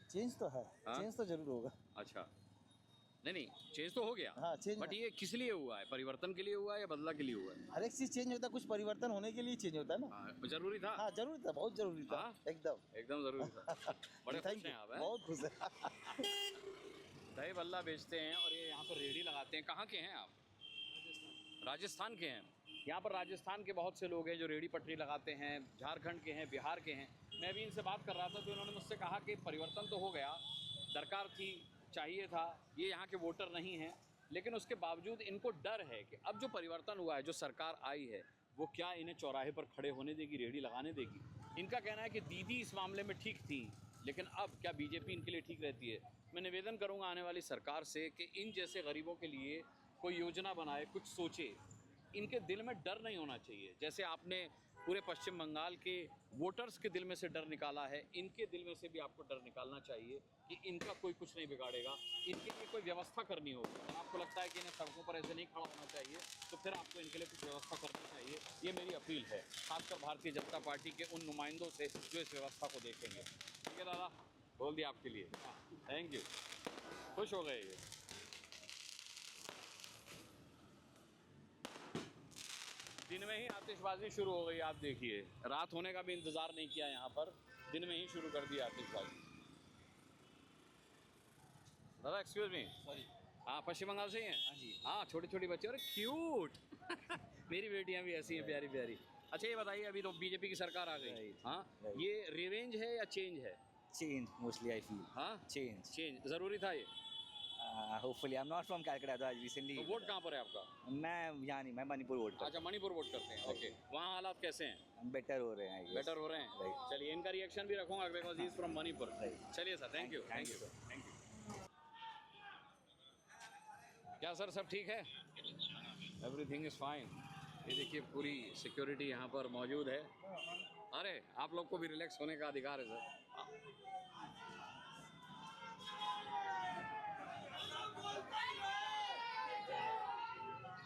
चेंज तो है। चेंज तो जरूर होगा। अच्छा, नहीं चेंज तो हो गया। हाँ, चेंज। बट ये किस लिए हुआ है? परिवर्तन के लिए हुआ है या बदला के लिए हुआ है? हर एक चीज चेंज होता है, कुछ परिवर्तन होने के लिए चेंज होता है ना। जरूरी था? हाँ, जरूरी था, बहुत जरूरी था। एकदम जरूरी था। बड़े खुश हैं आप? बहुत खुश है। दही बल्ला बेचते हैं और ये यहाँ पर रेहड़ी लगाते हैं। कहाँ के हैं आप? राजस्थान के हैं। यहाँ पर राजस्थान के बहुत से लोग हैं जो रेहड़ी पटरी लगाते हैं, झारखंड के हैं, बिहार के हैं। मैं भी इनसे बात कर रहा था तो इन्होंने मुझसे कहा कि परिवर्तन तो हो गया, दरकार थी, चाहिए था, ये यहाँ के वोटर नहीं हैं, लेकिन उसके बावजूद इनको डर है कि अब जो परिवर्तन हुआ है, जो सरकार आई है, वो क्या इन्हें चौराहे पर खड़े होने देगी, रेहड़ी लगाने देगी। इनका कहना है कि दीदी इस मामले में ठीक थी, लेकिन अब क्या बीजेपी इनके लिए ठीक रहती है? मैं निवेदन करूँगा आने वाली सरकार से कि इन जैसे गरीबों के लिए कोई योजना बनाए, कुछ सोचे। इनके दिल में डर नहीं होना चाहिए। जैसे आपने पूरे पश्चिम बंगाल के वोटर्स के दिल में से डर निकाला है, इनके दिल में से भी आपको डर निकालना चाहिए कि इनका कोई कुछ नहीं बिगाड़ेगा। इनके लिए कोई व्यवस्था करनी होगी। अगर आपको लगता है कि इन्हें सड़कों पर ऐसे नहीं खड़ा होना चाहिए, तो फिर आपको इनके लिए कुछ व्यवस्था करनी चाहिए। ये मेरी अपील है, खासकर भारतीय जनता पार्टी के उन नुमाइंदों से जो इस व्यवस्था को देखेंगे। ठीक है दादा, बोल दिया आपके लिए। Thank you. खुश हो गए ये। दिन में ही आतिशबाजी शुरू हो गई। आप देखिए, रात होने का भी इंतजार नहीं किया यहाँ पर, दिन में ही शुरू कर दी आतिशबाजी। दादा एक्सक्यूज मी, हाँ पश्चिम बंगाल से ही हैं? हाँ जी। हाँ, छोटी छोटी बच्ची, अरे क्यूट। मेरी बेटियाँ भी ऐसी हैं, प्यारी प्यारी। अच्छा ये बताइए, अभी तो बीजेपी की सरकार आ गई, हाँ, ये रिवेंज है या चेंज है? Change mostly I feel. हाँ, चेंज जरूरी था ये? Hopefully I am not from Calcutta, तो आज रिसेंटली। तो वोट कहाँ पर है आपका? मैं यहाँ नहीं, मैं मणिपुर वोट करता हूँ। अच्छा, मणिपुर वोट करते हैं, ओके। वहाँ हालात कैसे हैं? बेटर हो रहे हैं। बेटर हो रहे हैं। चलिए, इनका रिएक्शन भी रखूंगा because he is from Manipur. चलिए sir, thank you. Thank you. क्या सर, सब ठीक है? Everything is fine. ये देखिए, पूरी सिक्योरिटी यहाँ पर मौजूद है। अरे आप लोग को भी रिलैक्स होने का अधिकार है सर।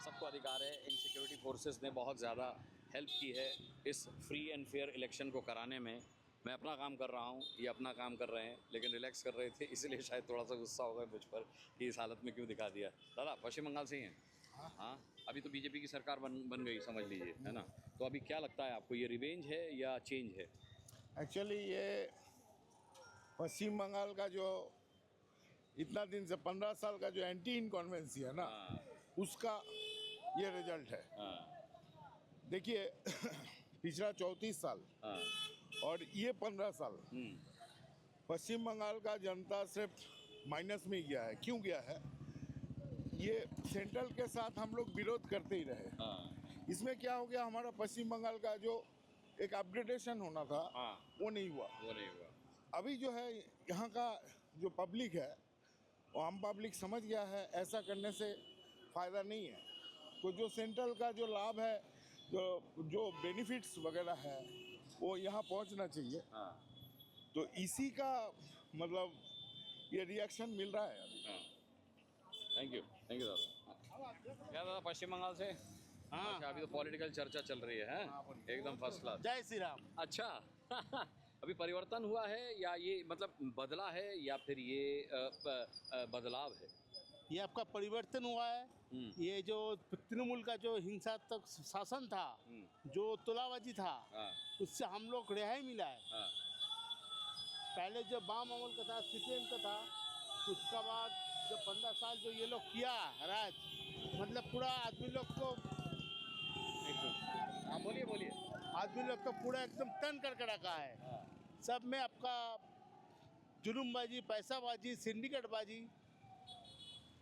सबको अधिकार है। इन सिक्योरिटी फोर्सेस ने बहुत ज़्यादा हेल्प की है इस फ्री एंड फेयर इलेक्शन को कराने में। मैं अपना काम कर रहा हूँ, ये अपना काम कर रहे हैं, लेकिन रिलैक्स कर रहे थे, इसलिए शायद थोड़ा सा गुस्सा होगा मुझ पर कि इस हालत में क्यों दिखा दिया। दादा पश्चिम बंगाल से ही हैं? हाँ, अभी तो बीजेपी की सरकार बन गई समझ लीजिए, है ना? तो अभी क्या लगता है आपको, ये रिवेंज है या चेंज है? एक्चुअली ये पश्चिम बंगाल का जो इतना दिन से 15 साल का जो एंटी इनकॉन्वेंसी है ना, उसका ये रिजल्ट है। देखिए पिछला 34 साल और ये 15 साल पश्चिम बंगाल का जनता सिर्फ माइनस में ही गया है। क्यों गया है? ये सेंट्रल के साथ हम लोग विरोध करते ही रहे। इसमें क्या हो गया, हमारा पश्चिम बंगाल का जो एक अपग्रेडेशन होना था वो नहीं हुआ। अभी जो है यहाँ का जो पब्लिक है वो आम पब्लिक समझ गया है ऐसा करने से फ़ायदा नहीं है। तो जो सेंट्रल का जो लाभ है, जो बेनिफिट्स वगैरह है वो यहाँ पहुँचना चाहिए। तो इसी का मतलब ये रिएक्शन मिल रहा है अभी। थैंक यू दादा। क्या दादा पश्चिम बंगाल से? हाँ। अच्छा, अभी तो पॉलिटिकल चर्चा चल रही है, एकदम फर्स्ट क्लास। जय श्री राम। अच्छा अभी परिवर्तन हुआ है या ये मतलब बदला है या फिर ये बदलाव है? ये आपका परिवर्तन हुआ है। ये जो तृणमूल का जो हिंसात्मक शासन था, जो तोलाबाजी था, उससे हम लोग रिहाई मिला है। पहले जो वाम अमल का था, सीपीएम का था, उसका बाद जो 15 साल जो ये लोग किया राज, मतलब पूरा आदमी लोग को बोलिए आदमी लोग को पूरा एकदम तन करके रखा है। सब में आपका जुलूमबाजी, पैसाबाजी, सिंडिकेटबाजी।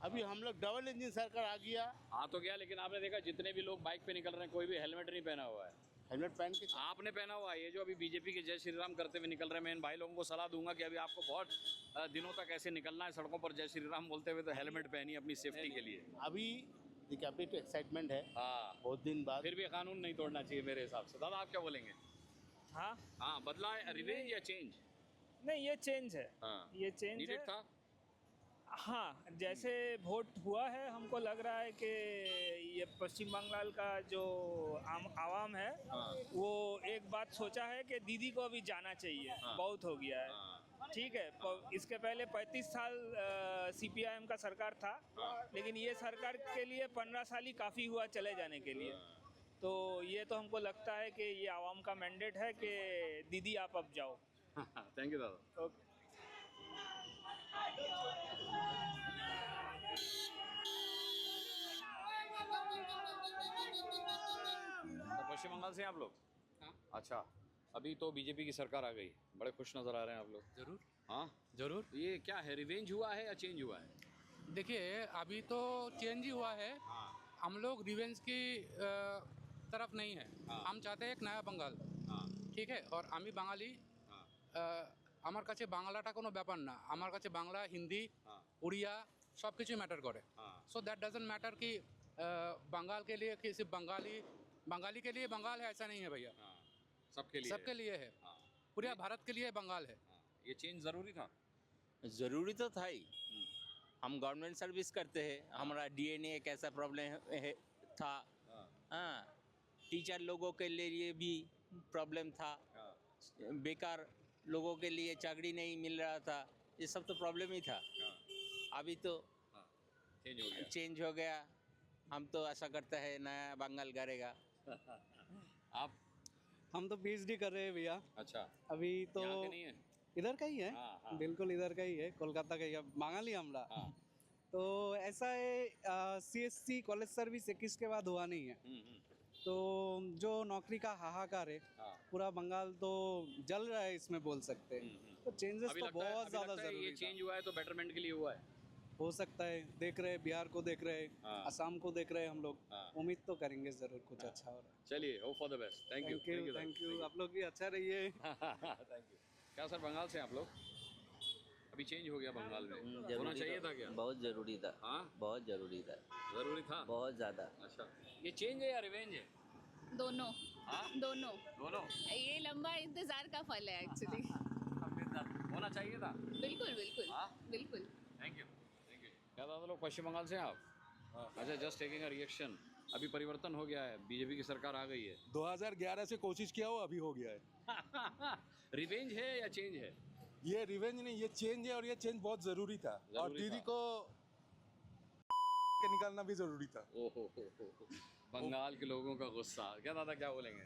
अभी हम लोग डबल इंजन सरकार आ गया। आ तो गया, लेकिन आपने देखा जितने भी लोग बाइक पे निकल रहे हैं कोई भी हेलमेट नहीं पहना हुआ है। हेलमेट पहन के आपने पहना हुआ है। ये जो अभी बीजेपी के जय श्री राम करते हुए निकल रहे हैं, मैं इन भाई लोगों को सलाह दूंगा कि अभी आपको बहुत दिनों तक ऐसे निकलना है सड़कों पर जय श्री राम बोलते हुए, तो हेलमेट पहनिए अपनी सेफ्टी के लिए। अभी देखिए अभी तो एक्साइटमेंट है, बहुत दिन बाद। फिर भी कानून नहीं तोड़ना चाहिए मेरे हिसाब से। दादा आप क्या बोलेंगे? हाँ, बदला है रिवेंज या चेंज? नहीं, ये चेंज है। ये चेंज है। था? हाँ, जैसे वोट हुआ है, हमको लग रहा है कि ये पश्चिम बंगाल का जो आवाम है वो एक बात सोचा है कि दीदी को अभी जाना चाहिए, बहुत हो गया है। ठीक है, इसके पहले 35 साल सीपीआईएम का सरकार था, लेकिन ये सरकार के लिए 15 साल ही काफ़ी हुआ चले जाने के लिए। तो ये तो हमको लगता है कि ये आवाम का मैंडेट है कि दीदी आप अब जाओ। थैंक यू दादा। ओके। तो पश्चिम बंगाल से हैं आप लोग? अच्छा, अभी तो बीजेपी की सरकार आ गई, बड़े खुश नज़र आ रहे हैं आप लोग। जरूर। हाँ जरूर। ये क्या है, रिवेंज हुआ है या चेंज हुआ है? देखिए अभी तो चेंज ही हुआ है। हम लोग रिवेंज की तरफ नहीं है। हम चाहते हैं एक नया बंगाल। ठीक है, और আমি বাঙালি, আমার কাছে বাংলাটা কোনো ব্যাপার না, আমার কাছে বাংলা, হিন্দি, উড়িয়া सब কিছু मैटर करे। सो दैट डजंट मैटर कि बंगाल के लिए कि सिर्फ बंगाली के लिए बंगाल है, ऐसा नहीं है भैया। सबके लिए है, पूरे भारत के लिए बंगाल है। ये चेंज ज़रूरी था? ज़रूरी तो था ही। हम गवर्नमेंट सर्विस करते हैं, हमारा डीएनए एक ऐसा प्रॉब्लम था। हाँ, टीचर लोगों के लिए भी प्रॉब्लम था, बेकार लोगों के लिए चाकरी नहीं मिल रहा था, ये सब तो प्रॉब्लम ही था। अभी तो चेंज हो गया। हम तो आशा करते हैं नया बंगाल करेगा। आप? हम तो पीएचडी कर रहे हैं भैया। अच्छा, अभी तो यहाँ के नहीं है? इधर का ही है। बिल्कुल इधर का ही है, कोलकाता का ही है, बांगाली हमरा। तो ऐसा है, सीएससी कॉलेज सर्विस 21 के बाद हुआ नहीं है। तो जो नौकरी का हाहाकार है, पूरा बंगाल तो जल रहा है इसमें बोल सकते हैं। तो चेंजेस तो बहुत ज़्यादा जरूरी है। ये चेंज हुआ है तो बेटरमेंट के लिए हुआ है, हो सकता है। देख रहे हैं, बिहार को देख रहे हैं, असम को देख रहे हैं। हम लोग उम्मीद तो करेंगे जरूर कुछ अच्छा हो रहा है। चलिए, hope for the best. Thank you. आप लोग भी अच्छा रहिए। Thank you. क्या सर बंगाल से आप लोग? अभी चेंज हो गया बंगाल में, होना चाहिए था क्या? बहुत जरूरी था। बहुत जरूरी था। जरूरी था? बहुत ज़्यादा। अच्छा, ये चेंज है या रिवेंज है? दोनों। दोनों। ये लंबा इंतजार का फल है एक्चुअली। होना चाहिए था। बिल्कुल बिल्कुल। Thank you. क्या दादा लोग पश्चिम बंगाल से हैं आप? अच्छा, जस्ट टेकिंग अ रिएक्शन। अभी परिवर्तन हो गया है, बीजेपी की सरकार आ गई है। 2011 से कोशिश किया हो, अभी हो गया है। रिवेंज है या चेंज है? ये रिवेंज नहीं, ये चेंज है, और ये चेंज बहुत जरूरी था। और दीदी को निकालना भी जरूरी था। ओहो बंगाल के लोगों का गुस्सा। क्या दादा क्या बोलेंगे?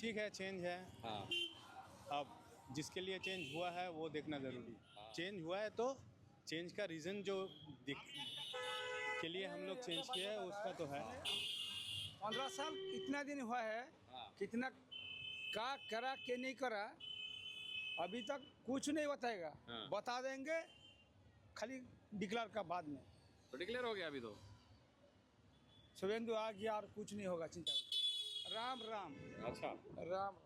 ठीक है, चेंज है। हाँ। अब जिसके लिए चेंज हुआ है वो देखना जरूरी। चेंज हुआ है तो चेंज का रीज़न जो के लिए हम लोग चेंज किया है उसका तो है। 15 साल इतना दिन हुआ है, कितना का करा के नहीं करा अभी तक कुछ नहीं बताएगा। बता देंगे खाली डिक्लेयर का बाद में। तो डिक्लेयर हो गया अभी तो। शुभेंदु आ गया और कुछ नहीं होगा, चिंता मत। राम राम। अच्छा राम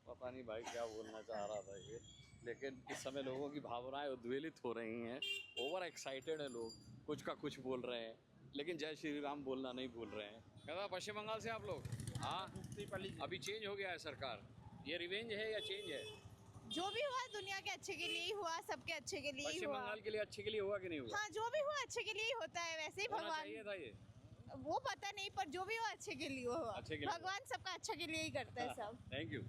पता नहीं भाई क्या बोलना चाह रहा था ये, लेकिन इस समय लोगों की भावनाएं उद्वेलित हो रही हैं। ओवर एक्साइटेड है लोग, कुछ का कुछ बोल रहे हैं, लेकिन जय श्री राम बोलना नहीं भूल रहे हैं। कहता पश्चिम बंगाल से आप लोग? हाँ, अभी चेंज हो गया है सरकार, ये रिवेंज है या चेंज है? जो भी हुआ दुनिया के अच्छे के लिए ही हुआ, सबके अच्छे के लिए ही पश्चिम हुआ। बंगाल के लिए अच्छे के लिए हुआ कि नहीं हुआ? हाँ, जो भी हुआ अच्छे के लिए ही होता है। वैसे ही होना भगवान चाहिए था ये। वो पता नहीं, पर जो भी हुआ अच्छे के लिए हुआ। अच्छे के लिए भगवान सबका अच्छा के लिए ही करता है सब। Thank you.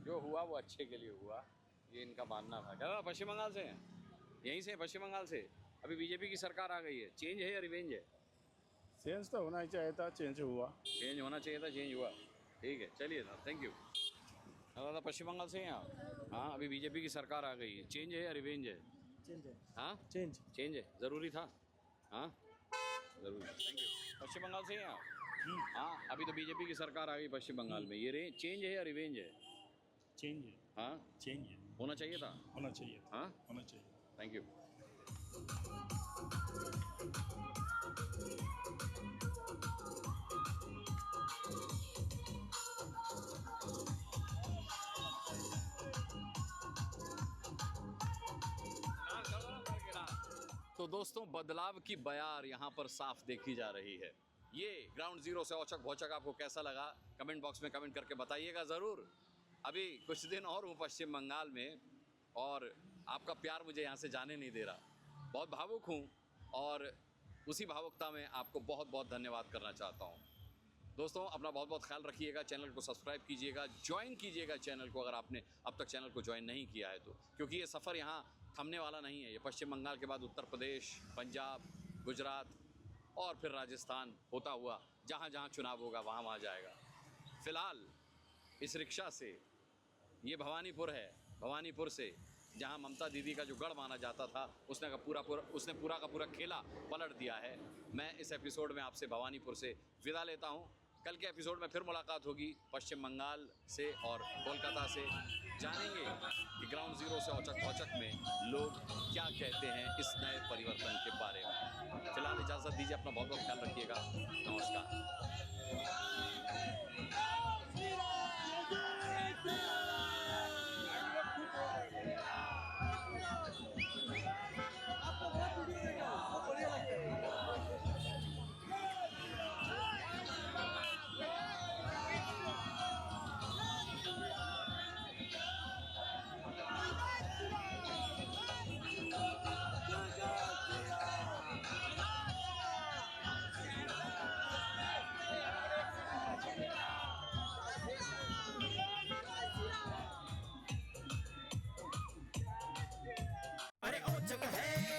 जो हुआ वो अच्छे के लिए हुआ, ये इनका मानना था। क्या पश्चिम बंगाल से हैं? यहीं से पश्चिम बंगाल से। अभी बीजेपी की सरकार आ गई है, चेंज है या रिवेंज है? चेंज तो होना ही चाहिए था, चेंज हुआ। चेंज होना चाहिए था, चेंज हुआ। ठीक है, चलिए साहब, थैंक यू। दादा पश्चिम बंगाल से हैं आप? हाँ, अभी बीजेपी की सरकार आ गई है, चेंज है या रिवेंज है? चेंज है। हाँ, चेंज है, ज़रूरी था। हाँ ज़रूरी, थैंक यू। पश्चिम बंगाल से हैं आप? हाँ, अभी तो बीजेपी की सरकार आ गई पश्चिम बंगाल में, ये चेंज है या रिवेंज है? चेंज है। हाँ, चेंज है। होना चाहिए था। होना चाहिए। हाँ, होना चाहिए। Thank you. तो दोस्तों, बदलाव की बयार यहाँ पर साफ देखी जा रही है। ये ग्राउंड जीरो से औचक भौचक आपको कैसा लगा, कमेंट बॉक्स में कमेंट करके बताइएगा ज़रूर। अभी कुछ दिन और हूँ पश्चिम बंगाल में, और आपका प्यार मुझे यहाँ से जाने नहीं दे रहा। बहुत भावुक हूँ, और उसी भावुकता में आपको बहुत बहुत धन्यवाद करना चाहता हूँ। दोस्तों, अपना बहुत बहुत ख्याल रखिएगा, चैनल को सब्सक्राइब कीजिएगा, ज्वाइन कीजिएगा चैनल को अगर आपने अब तक चैनल को ज्वाइन नहीं किया है तो, क्योंकि ये सफ़र यहाँ थमने वाला नहीं है। ये पश्चिम बंगाल के बाद उत्तर प्रदेश, पंजाब, गुजरात और फिर राजस्थान होता हुआ जहाँ जहाँ चुनाव होगा वहाँ वहाँ जाएगा। फ़िलहाल इस रिक्शा से ये भवानीपुर है, भवानीपुर से जहाँ ममता दीदी का जो गढ़ माना जाता था उसने पूरा का पूरा खेला पलट दिया है। मैं इस एपिसोड में आपसे भवानीपुर से विदा लेता हूँ। कल के एपिसोड में फिर मुलाकात होगी पश्चिम बंगाल से और कोलकाता से। जानेंगे कि ग्राउंड जीरो से औचक में लोग क्या कहते हैं इस नए परिवर्तन के बारे में। फिलहाल इजाज़त दीजिए, अपना बहुत बहुत ख्याल रखिएगा। नमस्कार। अरे औचक है